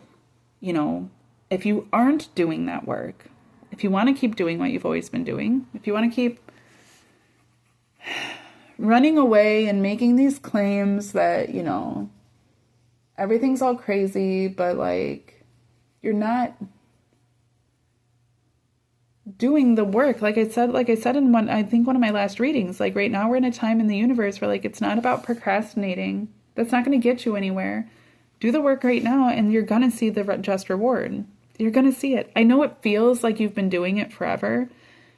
if you aren't doing that work, if you want to keep doing what you've always been doing, if you want to keep running away and making these claims that, everything's all crazy, but like, you're not doing the work. Like I said in one of my last readings, like right now we're in a time in the universe where like, it's not about procrastinating. That's not going to get you anywhere. Do the work right now, and you're going to see the just reward. You're going to see it. I know it feels like you've been doing it forever,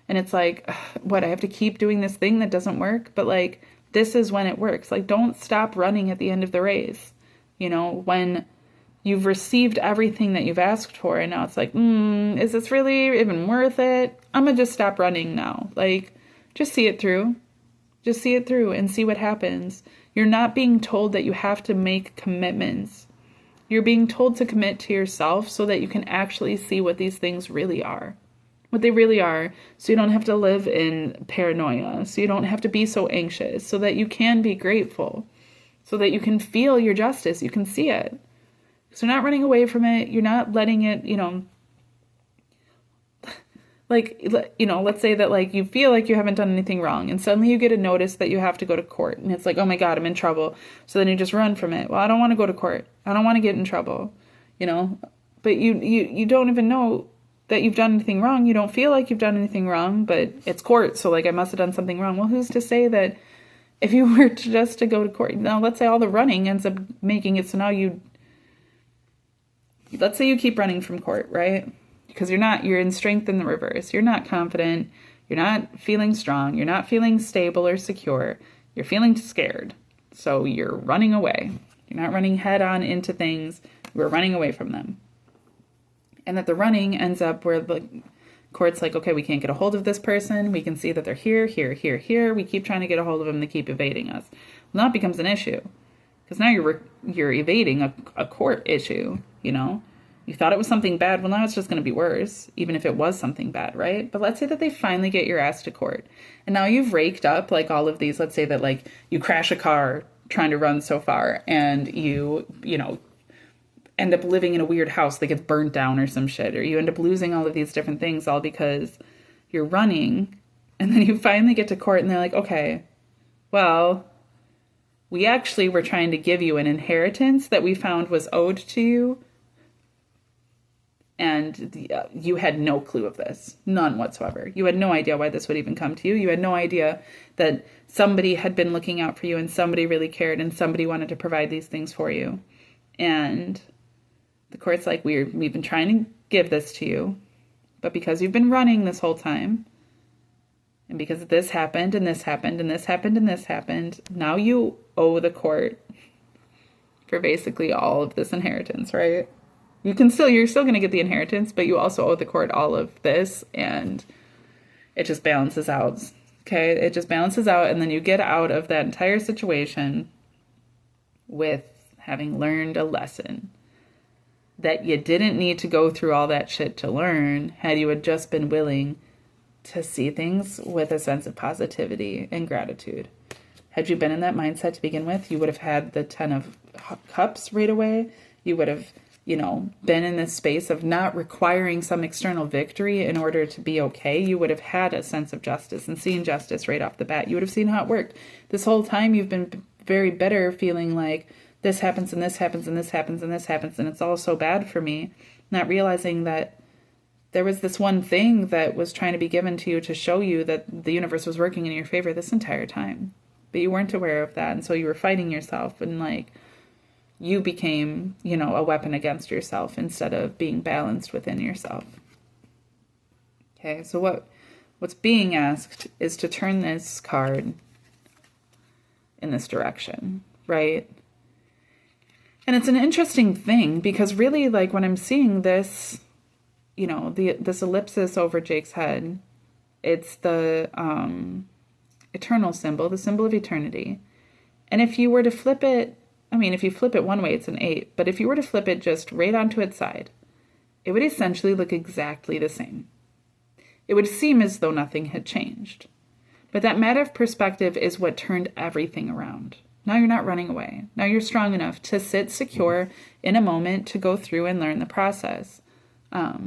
and it's like, I have to keep doing this thing that doesn't work, but like, this is when it works. Like, don't stop running at the end of the race. When you've received everything that you've asked for, and now it's like, is this really even worth it? I'm going to just stop running now. Like, just see it through. Just see it through and see what happens. You're not being told that you have to make commitments. You're being told to commit to yourself so that you can actually see what these things really are, what they really are, so you don't have to live in paranoia, so you don't have to be so anxious, so that you can be grateful, so that you can feel your justice, you can see it. So you're not running away from it, you're not letting it, let's say that like you feel like you haven't done anything wrong and suddenly you get a notice that you have to go to court and it's like, oh my God, I'm in trouble. So then you just run from it. Well, I don't want to go to court. I don't want to get in trouble, but you don't even know that you've done anything wrong. You don't feel like you've done anything wrong, but it's court. So like I must have done something wrong. Well, who's to say that if you were just to go to court, now let's say all the running ends up making it. So now let's say you keep running from court, right? Because you're in strength in the reverse. You're not confident. You're not feeling strong. You're not feeling stable or secure. You're feeling scared. So you're running away. You're not running head on into things. You're running away from them. And that the running ends up where the court's like, okay, we can't get a hold of this person. We can see that they're here, here, here, here. We keep trying to get a hold of them. They keep evading us. Well, that becomes an issue. Because now you're evading a court issue, You thought it was something bad. Well, now it's just going to be worse, even if it was something bad, right? But let's say that they finally get your ass to court. And now you've raked up like all of these. Let's say that like you crash a car trying to run so far and you end up living in a weird house that gets burnt down or some shit. Or you end up losing all of these different things all because you're running. And then you finally get to court and they're like, okay, well, we actually were trying to give you an inheritance that we found was owed to you. And you had no clue of this, none whatsoever. You had no idea why this would even come to you. You had no idea that somebody had been looking out for you and somebody really cared and somebody wanted to provide these things for you. And the court's like, we've been trying to give this to you, but because you've been running this whole time, and because this happened and this happened and this happened and this happened, now you owe the court for basically all of this inheritance, right? You're still going to get the inheritance, but you also owe the court all of this, and it just balances out. Okay, it just balances out, and then you get out of that entire situation with having learned a lesson that you didn't need to go through all that shit to learn had you had just been willing to see things with a sense of positivity and gratitude. Had you been in that mindset to begin with, you would have had the 10 of Cups right away. You would have been in this space of not requiring some external victory in order to be okay. You would have had a sense of justice and seen justice right off the bat. You would have seen how it worked. This whole time you've been very bitter, feeling like this happens and this happens and this happens and this happens and it's all so bad for me, not realizing that there was this one thing that was trying to be given to you to show you that the universe was working in your favor this entire time. But you weren't aware of that, and so you were fighting yourself and you became, a weapon against yourself instead of being balanced within yourself. Okay, so what's being asked is to turn this card in this direction, right? And it's an interesting thing because really, when I'm seeing this, this ellipsis over Jake's head, it's the eternal symbol, the symbol of eternity. And if you were to flip it, if you flip it one way, it's an 8. But if you were to flip it just right onto its side, it would essentially look exactly the same. It would seem as though nothing had changed. But that matter of perspective is what turned everything around. Now you're not running away. Now you're strong enough to sit secure in a moment to go through and learn the process. I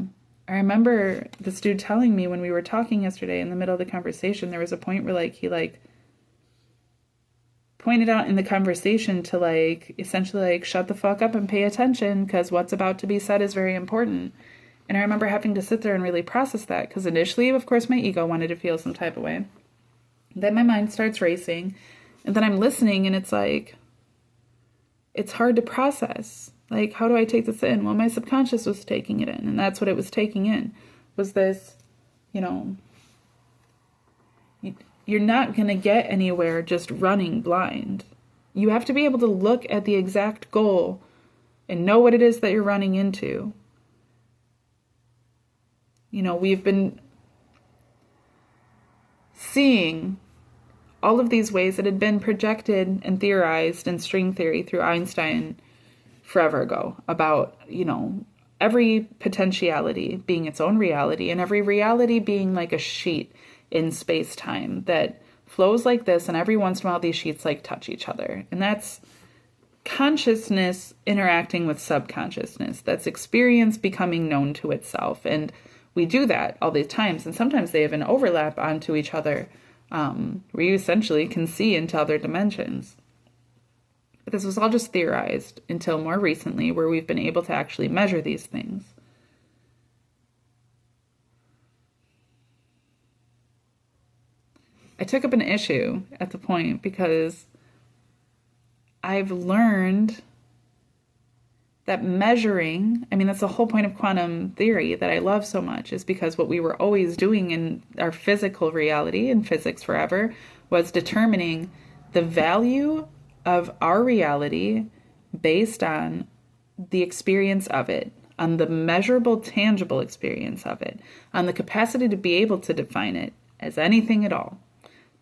remember this dude telling me when we were talking yesterday in the middle of the conversation, there was a point where he pointed out in the conversation to essentially shut the fuck up and pay attention because what's about to be said is very important. And I remember having to sit there and really process that because initially, of course, my ego wanted to feel some type of way. Then my mind starts racing and then I'm listening and it's it's hard to process. How do I take this in? Well, my subconscious was taking it in and that's what it was taking in was this, you're not going to get anywhere just running blind. You have to be able to look at the exact goal and know what it is that you're running into. We've been seeing all of these ways that had been projected and theorized in string theory through Einstein forever ago about, every potentiality being its own reality, and every reality being like a sheet in space-time that flows like this, and every once in a while these sheets like touch each other. And that's consciousness interacting with subconsciousness. That's experience becoming known to itself. And we do that all the times, and sometimes they have an overlap onto each other, where you essentially can see into other dimensions. But this was all just theorized until more recently, where we've been able to actually measure these things. I took up an issue at the point because I've learned that measuring, I mean, that's the whole point of quantum theory that I love so much, is because what we were always doing in our physical reality, in physics forever, was determining the value of our reality based on the experience of it, on the measurable, tangible experience of it, on the capacity to be able to define it as anything at all.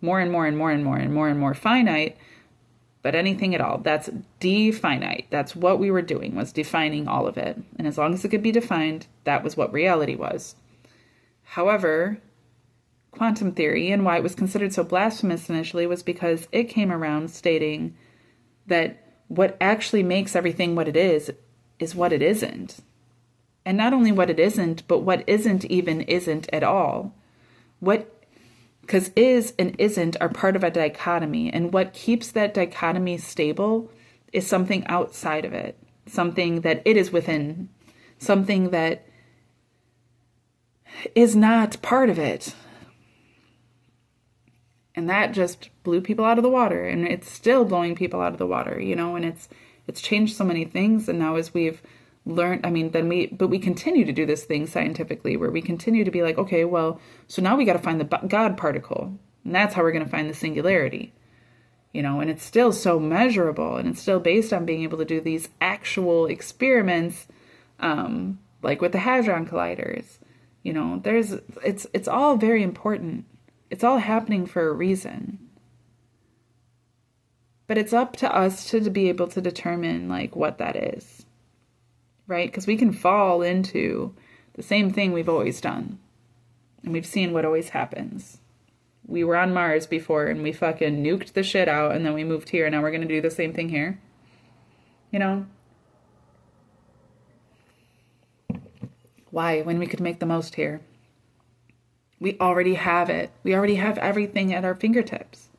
More and more and more and more and more and more finite, but anything at all. That's definite. That's what we were doing, was defining all of it. And as long as it could be defined, that was what reality was. However, quantum theory, and why it was considered so blasphemous initially, was because it came around stating that what actually makes everything what it is what it isn't. And not only what it isn't, but what isn't even isn't at all. Because is and isn't are part of a dichotomy, and what keeps that dichotomy stable is something outside of it, something that it is within, something that is not part of it. And that just blew people out of the water, and it's still blowing people out of the water, and it's changed so many things. And now as we've learned, but we continue to do this thing scientifically, where we continue to be like, okay, well, so now we got to find the God particle, and that's how we're going to find the singularity, and it's still so measurable, and it's still based on being able to do these actual experiments, like with the Hadron Colliders, it's all very important. It's all happening for a reason. But it's up to us to be able to determine like what that is. Right? Because we can fall into the same thing we've always done. And we've seen what always happens. We were on Mars before and we fucking nuked the shit out, and then we moved here, and now we're going to do the same thing here. Why? When we could make the most here. We already have it. We already have everything at our fingertips.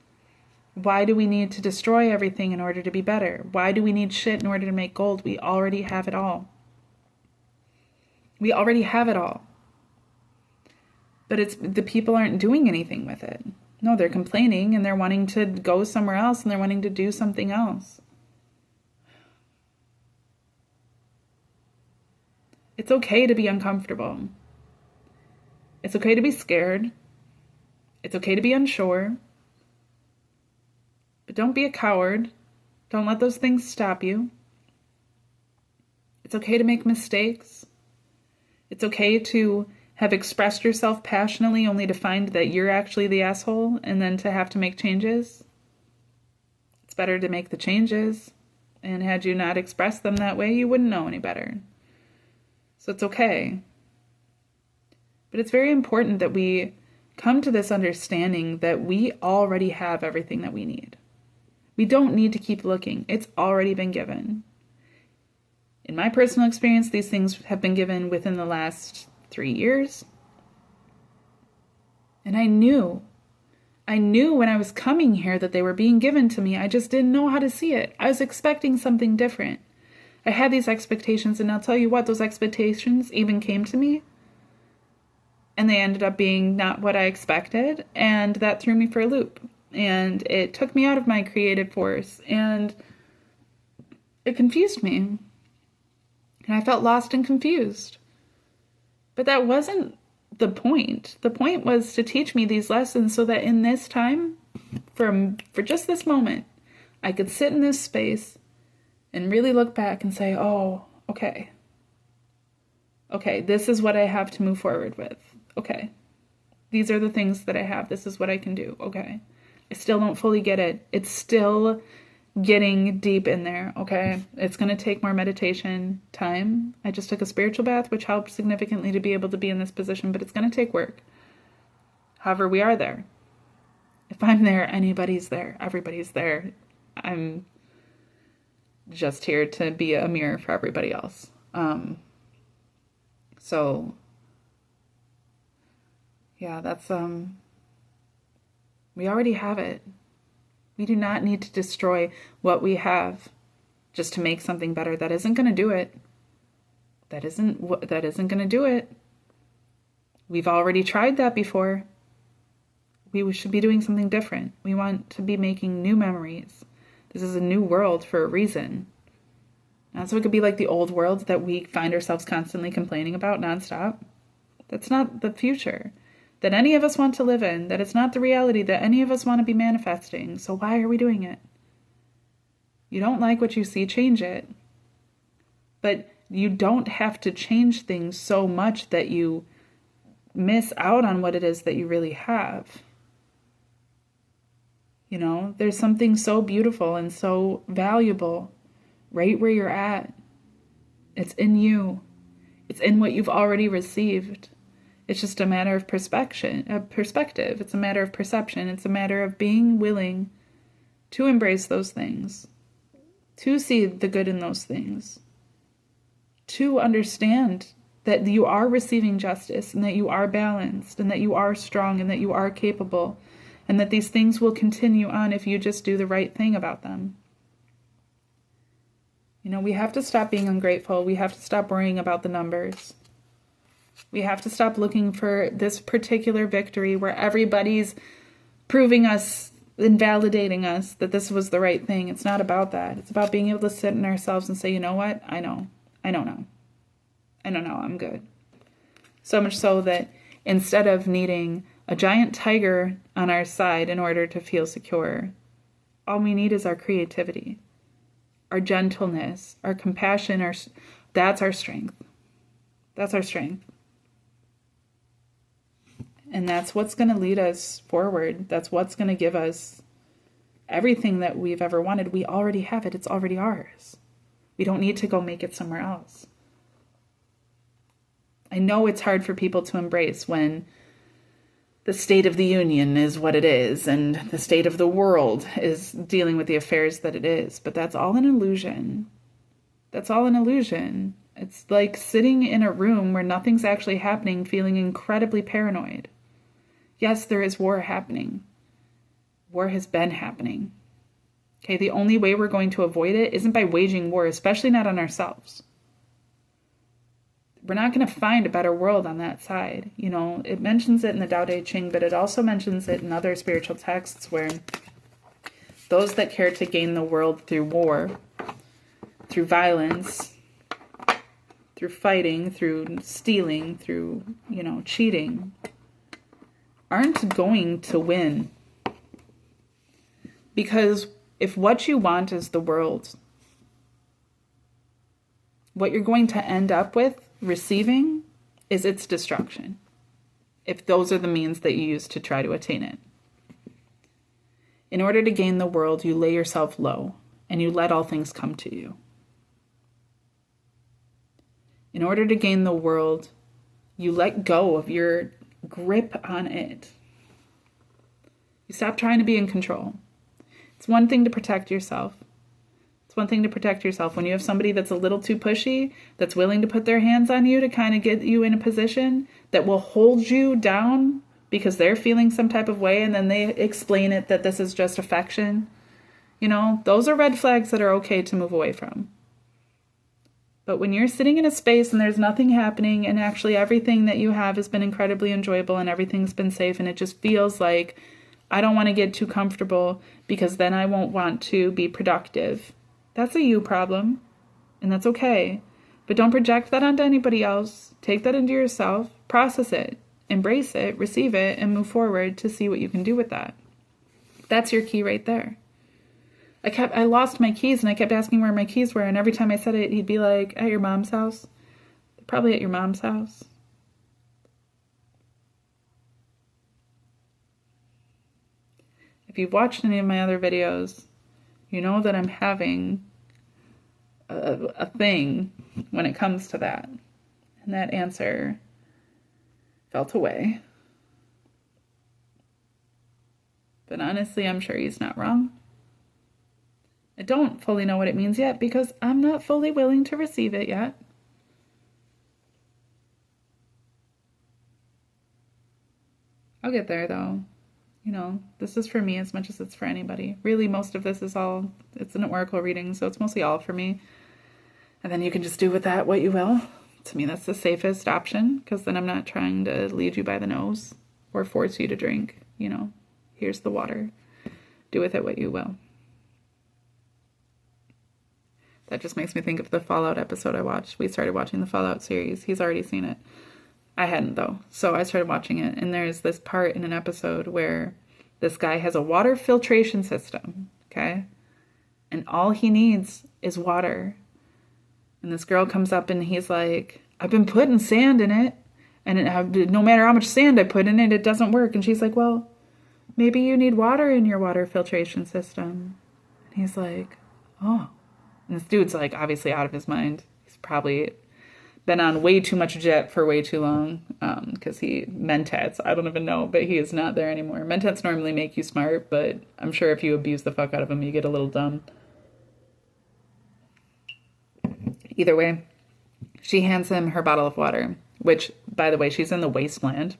Why do we need to destroy everything in order to be better? Why do we need shit in order to make gold? We already have it all. We already have it all. But the people aren't doing anything with it. No, they're complaining, and they're wanting to go somewhere else, and they're wanting to do something else. It's okay to be uncomfortable. It's okay to be scared. It's okay to be unsure. But don't be a coward. Don't let those things stop you. It's okay to make mistakes. It's okay to have expressed yourself passionately only to find that you're actually the asshole, and then to have to make changes. It's better to make the changes, and had you not expressed them that way, you wouldn't know any better. So it's okay. But it's very important that we come to this understanding that we already have everything that we need. We don't need to keep looking. It's already been given. In my personal experience, these things have been given within the last 3 years. And I knew when I was coming here that they were being given to me. I just didn't know how to see it. I was expecting something different. I had these expectations, and I'll tell you what, those expectations even came to me. And they ended up being not what I expected, and that threw me for a loop. And it took me out of my creative force, and it confused me. And I felt lost and confused. But that wasn't the point. The point was to teach me these lessons so that in this time, for just this moment, I could sit in this space and really look back and say, oh, okay, this is what I have to move forward with. Okay, these are the things that I have. This is what I can do. Okay, I still don't fully get it. It's still getting deep in there, okay? It's going to take more meditation time. I just took a spiritual bath, which helped significantly to be able to be in this position, but it's going to take work. However, we are there. If I'm there, anybody's there. Everybody's there. I'm just here to be a mirror for everybody else. So, yeah, that's, we already have it. We do not need to destroy what we have just to make something better. That isn't going to do it. That isn't going to do it. We've already tried that before. We should be doing something different. We want to be making new memories. This is a new world for a reason. And so it could be like the old world that we find ourselves constantly complaining about nonstop. That's not the future that any of us want to live in, that it's not the reality that any of us want to be manifesting. So why are we doing it? You don't like what you see, change it. But you don't have to change things so much that you miss out on what it is that you really have. You know, there's something so beautiful and so valuable right where you're at. It's in you. It's in what you've already received. It's just a matter of perspective. It's a matter of perception. It's a matter of being willing to embrace those things, to see the good in those things, to understand that you are receiving justice and that you are balanced and that you are strong and that you are capable and that these things will continue on if you just do the right thing about them. You know, we have to stop being ungrateful. We have to stop worrying about the numbers. We have to stop looking for this particular victory where everybody's proving us and validating us that this was the right thing. It's not about that. It's about being able to sit in ourselves and say, you know what? I know. I don't know. I don't know. I'm good. So much so that instead of needing a giant tiger on our side in order to feel secure, all we need is our creativity, our gentleness, our compassion. That's our strength. That's our strength. And that's what's going to lead us forward. That's what's going to give us everything that we've ever wanted. We already have it. It's already ours. We don't need to go make it somewhere else. I know it's hard for people to embrace when the state of the union is what it is and the state of the world is dealing with the affairs that it is. But that's all an illusion. That's all an illusion. It's like sitting in a room where nothing's actually happening, feeling incredibly paranoid. Yes, there is war happening. War has been happening. Okay, the only way we're going to avoid it isn't by waging war, especially not on ourselves. We're not going to find a better world on that side. You know, it mentions it in the Tao Te Ching, but it also mentions it in other spiritual texts where those that care to gain the world through war, through violence, through fighting, through stealing, through, cheating, aren't going to win. Because if what you want is the world, what you're going to end up with receiving is its destruction, if those are the means that you use to try to attain it. In order to gain the world, you lay yourself low and you let all things come to you. In order to gain the world, you let go of your grip on it. You stop trying to be in control. It's one thing to protect yourself. It's one thing to protect yourself when you have somebody that's a little too pushy, that's willing to put their hands on you to kind of get you in a position that will hold you down because they're feeling some type of way and then they explain it that this is just affection. Those are red flags that are okay to move away from. But when you're sitting in a space and there's nothing happening and actually everything that you have has been incredibly enjoyable and everything's been safe and it just feels like I don't want to get too comfortable because then I won't want to be productive. That's a you problem, and that's okay. But don't project that onto anybody else. Take that into yourself, process it, embrace it, receive it, and move forward to see what you can do with that. That's your key right there. I lost my keys, and I kept asking where my keys were, and every time I said it, he'd be like, at your mom's house? Probably at your mom's house. If you've watched any of my other videos, You know that I'm having a thing when it comes to that. And that answer felt away. But honestly, I'm sure he's not wrong. I don't fully know what it means yet because I'm not fully willing to receive it yet. I'll get there though. You know, this is for me as much as it's for anybody. Really, most of this is all, it's an oracle reading, so it's mostly all for me. And then you can just do with that what you will. To me, that's the safest option because then I'm not trying to lead you by the nose or force you to drink. You know, here's the water. Do with it what you will. That just makes me think of the Fallout episode I watched. We started watching the Fallout series. He's already seen it. I hadn't, though. So I started watching it. And there's this part in an episode where this guy has a water filtration system, okay? And all he needs is water. And this girl comes up and he's like, I've been putting sand in it. And no matter how much sand I put in it, it doesn't work. And she's like, well, maybe you need water in your water filtration system. And he's like, oh. And this dude's like obviously out of his mind. He's probably been on way too much jet for way too long because mentats, I don't even know, but he is not there anymore. Mentats normally make you smart, but I'm sure if you abuse the fuck out of them, you get a little dumb. Either way, she hands him her bottle of water, which, by the way, she's in the wasteland.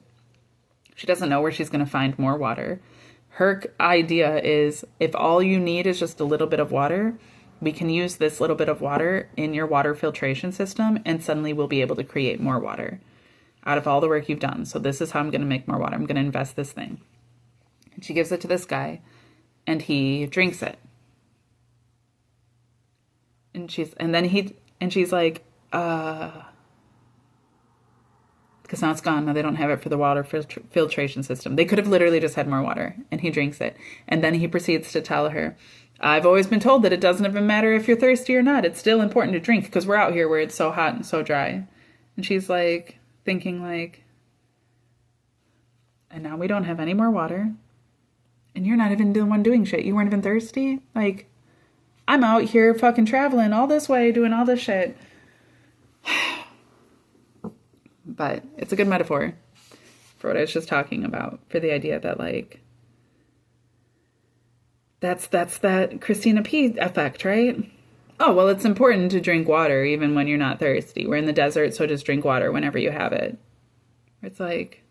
She doesn't know where she's going to find more water. Her idea is if all you need is just a little bit of water, we can use this little bit of water in your water filtration system and suddenly we'll be able to create more water out of all the work you've done. So this is how I'm going to make more water. I'm going to invest this thing. And she gives it to this guy and he drinks it. And she's like, because now it's gone. Now they don't have it for the water filtration system. They could have literally just had more water. And he drinks it. And then he proceeds to tell her, I've always been told that it doesn't even matter if you're thirsty or not. It's still important to drink because we're out here where it's so hot and so dry. And she's like, thinking like, and now we don't have any more water. And you're not even the one doing shit. You weren't even thirsty. Like, I'm out here fucking traveling all this way, doing all this shit. But it's a good metaphor for what I was just talking about. For the idea that like, that's that Christina P effect, right? Oh, well, it's important to drink water even when you're not thirsty. We're in the desert, so just drink water whenever you have it. It's like,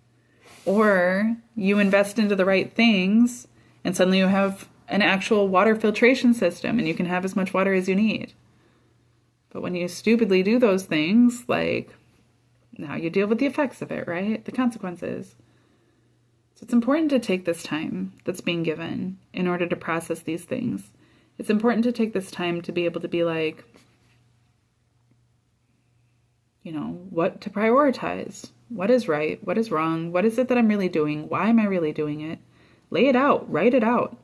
or you invest into the right things and suddenly you have an actual water filtration system and you can have as much water as you need. But when you stupidly do those things, like, now you deal with the effects of it, right? The consequences. So it's important to take this time that's being given in order to process these things. It's important to take this time to be able to be like, you know, what to prioritize. What is right? What is wrong? What is it that I'm really doing? Why am I really doing it? Lay it out. Write it out.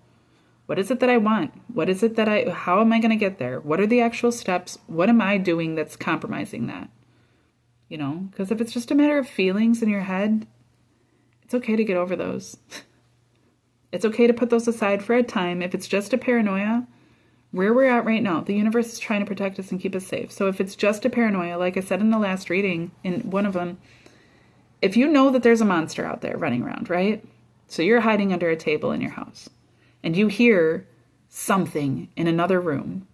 What is it that I want? What is it that how am I going to get there? What are the actual steps? What am I doing that's compromising that? You know, because if it's just a matter of feelings in your head, it's okay to get over those. It's okay to put those aside for a time. If it's just a paranoia, where we're at right now, the universe is trying to protect us and keep us safe. So if it's just a paranoia, like I said in the last reading, in one of them, if you know that there's a monster out there running around, right? So you're hiding under a table in your house and you hear something in another room.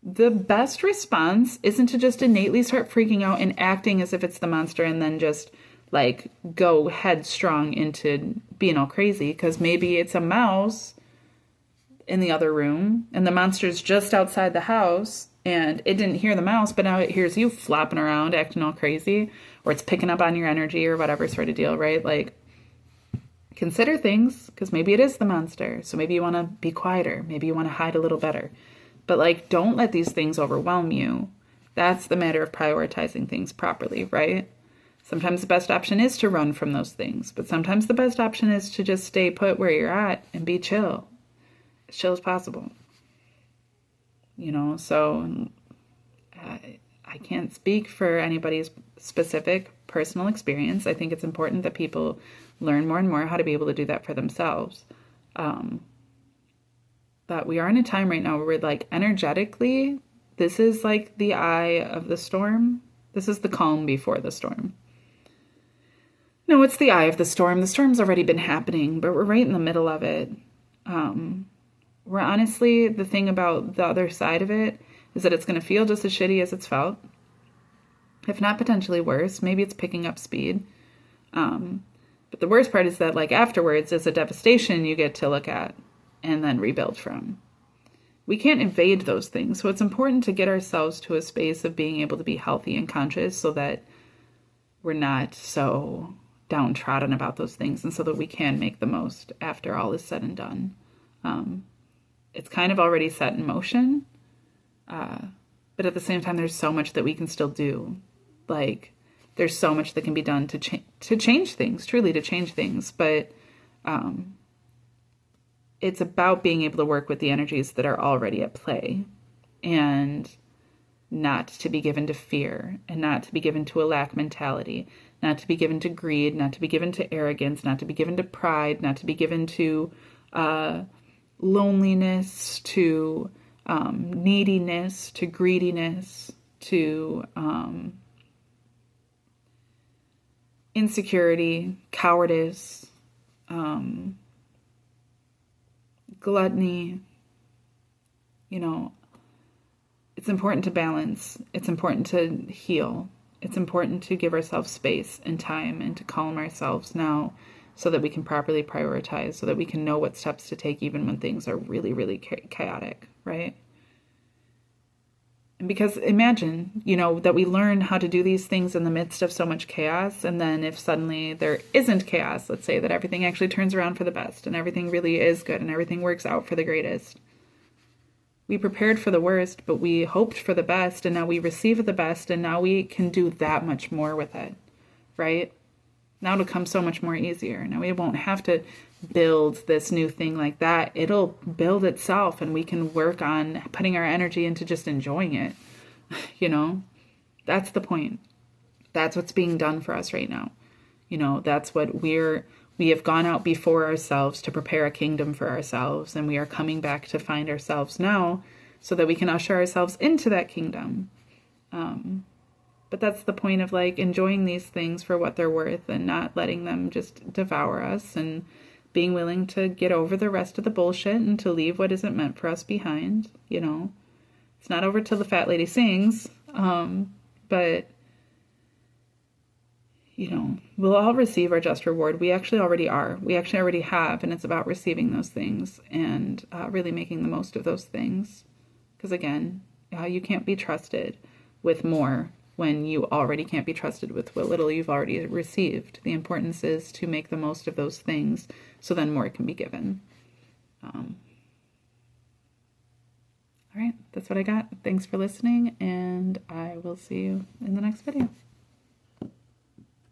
The best response isn't to just innately start freaking out and acting as if it's the monster and then just like go headstrong into being all crazy, because maybe it's a mouse in the other room and the monster's just outside the house and it didn't hear the mouse, but now it hears you flopping around acting all crazy, or it's picking up on your energy or whatever sort of deal, right? Like, consider things, because maybe it is the monster. So maybe you want to be quieter. Maybe you want to hide a little better. But like, don't let these things overwhelm you. That's the matter of prioritizing things properly, right? Sometimes the best option is to run from those things, but sometimes the best option is to just stay put where you're at and be chill. As chill as possible. You know, so I can't speak for anybody's specific personal experience. I think it's important that people learn more and more how to be able to do that for themselves. that we are in a time right now where we're like energetically, this is like the eye of the storm. This is the calm before the storm. No, it's the eye of the storm. The storm's already been happening, but we're right in the middle of it. We're honestly, the thing about the other side of it is that it's going to feel just as shitty as it's felt. If not potentially worse, maybe it's picking up speed. But the worst part is that like afterwards is a devastation you get to look at and then rebuild from. We can't evade those things. So it's important to get ourselves to a space of being able to be healthy and conscious so that we're not so downtrodden about those things and so that we can make the most after all is said and done. It's kind of already set in motion. But at the same time, there's so much that we can still do. Like, there's so much that can be done to change things, truly to change things. But it's about being able to work with the energies that are already at play and not to be given to fear and not to be given to a lack mentality, not to be given to greed, not to be given to arrogance, not to be given to pride, not to be given to loneliness, to neediness, to greediness, to insecurity, cowardice, gluttony. You know, it's important to balance. It's important to heal. It's important to give ourselves space and time and to calm ourselves now so that we can properly prioritize, so that we can know what steps to take even when things are really, really chaotic, right? And because imagine, you know, that we learn how to do these things in the midst of so much chaos. And then if suddenly there isn't chaos, let's say that everything actually turns around for the best and everything really is good and everything works out for the greatest. We prepared for the worst, but we hoped for the best, and now we receive the best, and now we can do that much more with it, right? Now it'll come so much more easier. Now we won't have to build this new thing like that. It'll build itself, and we can work on putting our energy into just enjoying it. You know, that's the point. That's what's being done for us right now. You know, that's what we have gone out before ourselves to prepare a kingdom for ourselves, and we are coming back to find ourselves now so that we can usher ourselves into that kingdom. But that's the point of like enjoying these things for what they're worth and not letting them just devour us and being willing to get over the rest of the bullshit and to leave what isn't meant for us behind. You know, it's not over till the fat lady sings. But you know, we'll all receive our just reward. We actually already are. We actually already have. And it's about receiving those things and really making the most of those things. Because again, you can't be trusted with more when you already can't be trusted with what little you've already received. The importance is to make the most of those things so then more can be given. All right, that's what I got. Thanks for listening, and I will see you in the next video.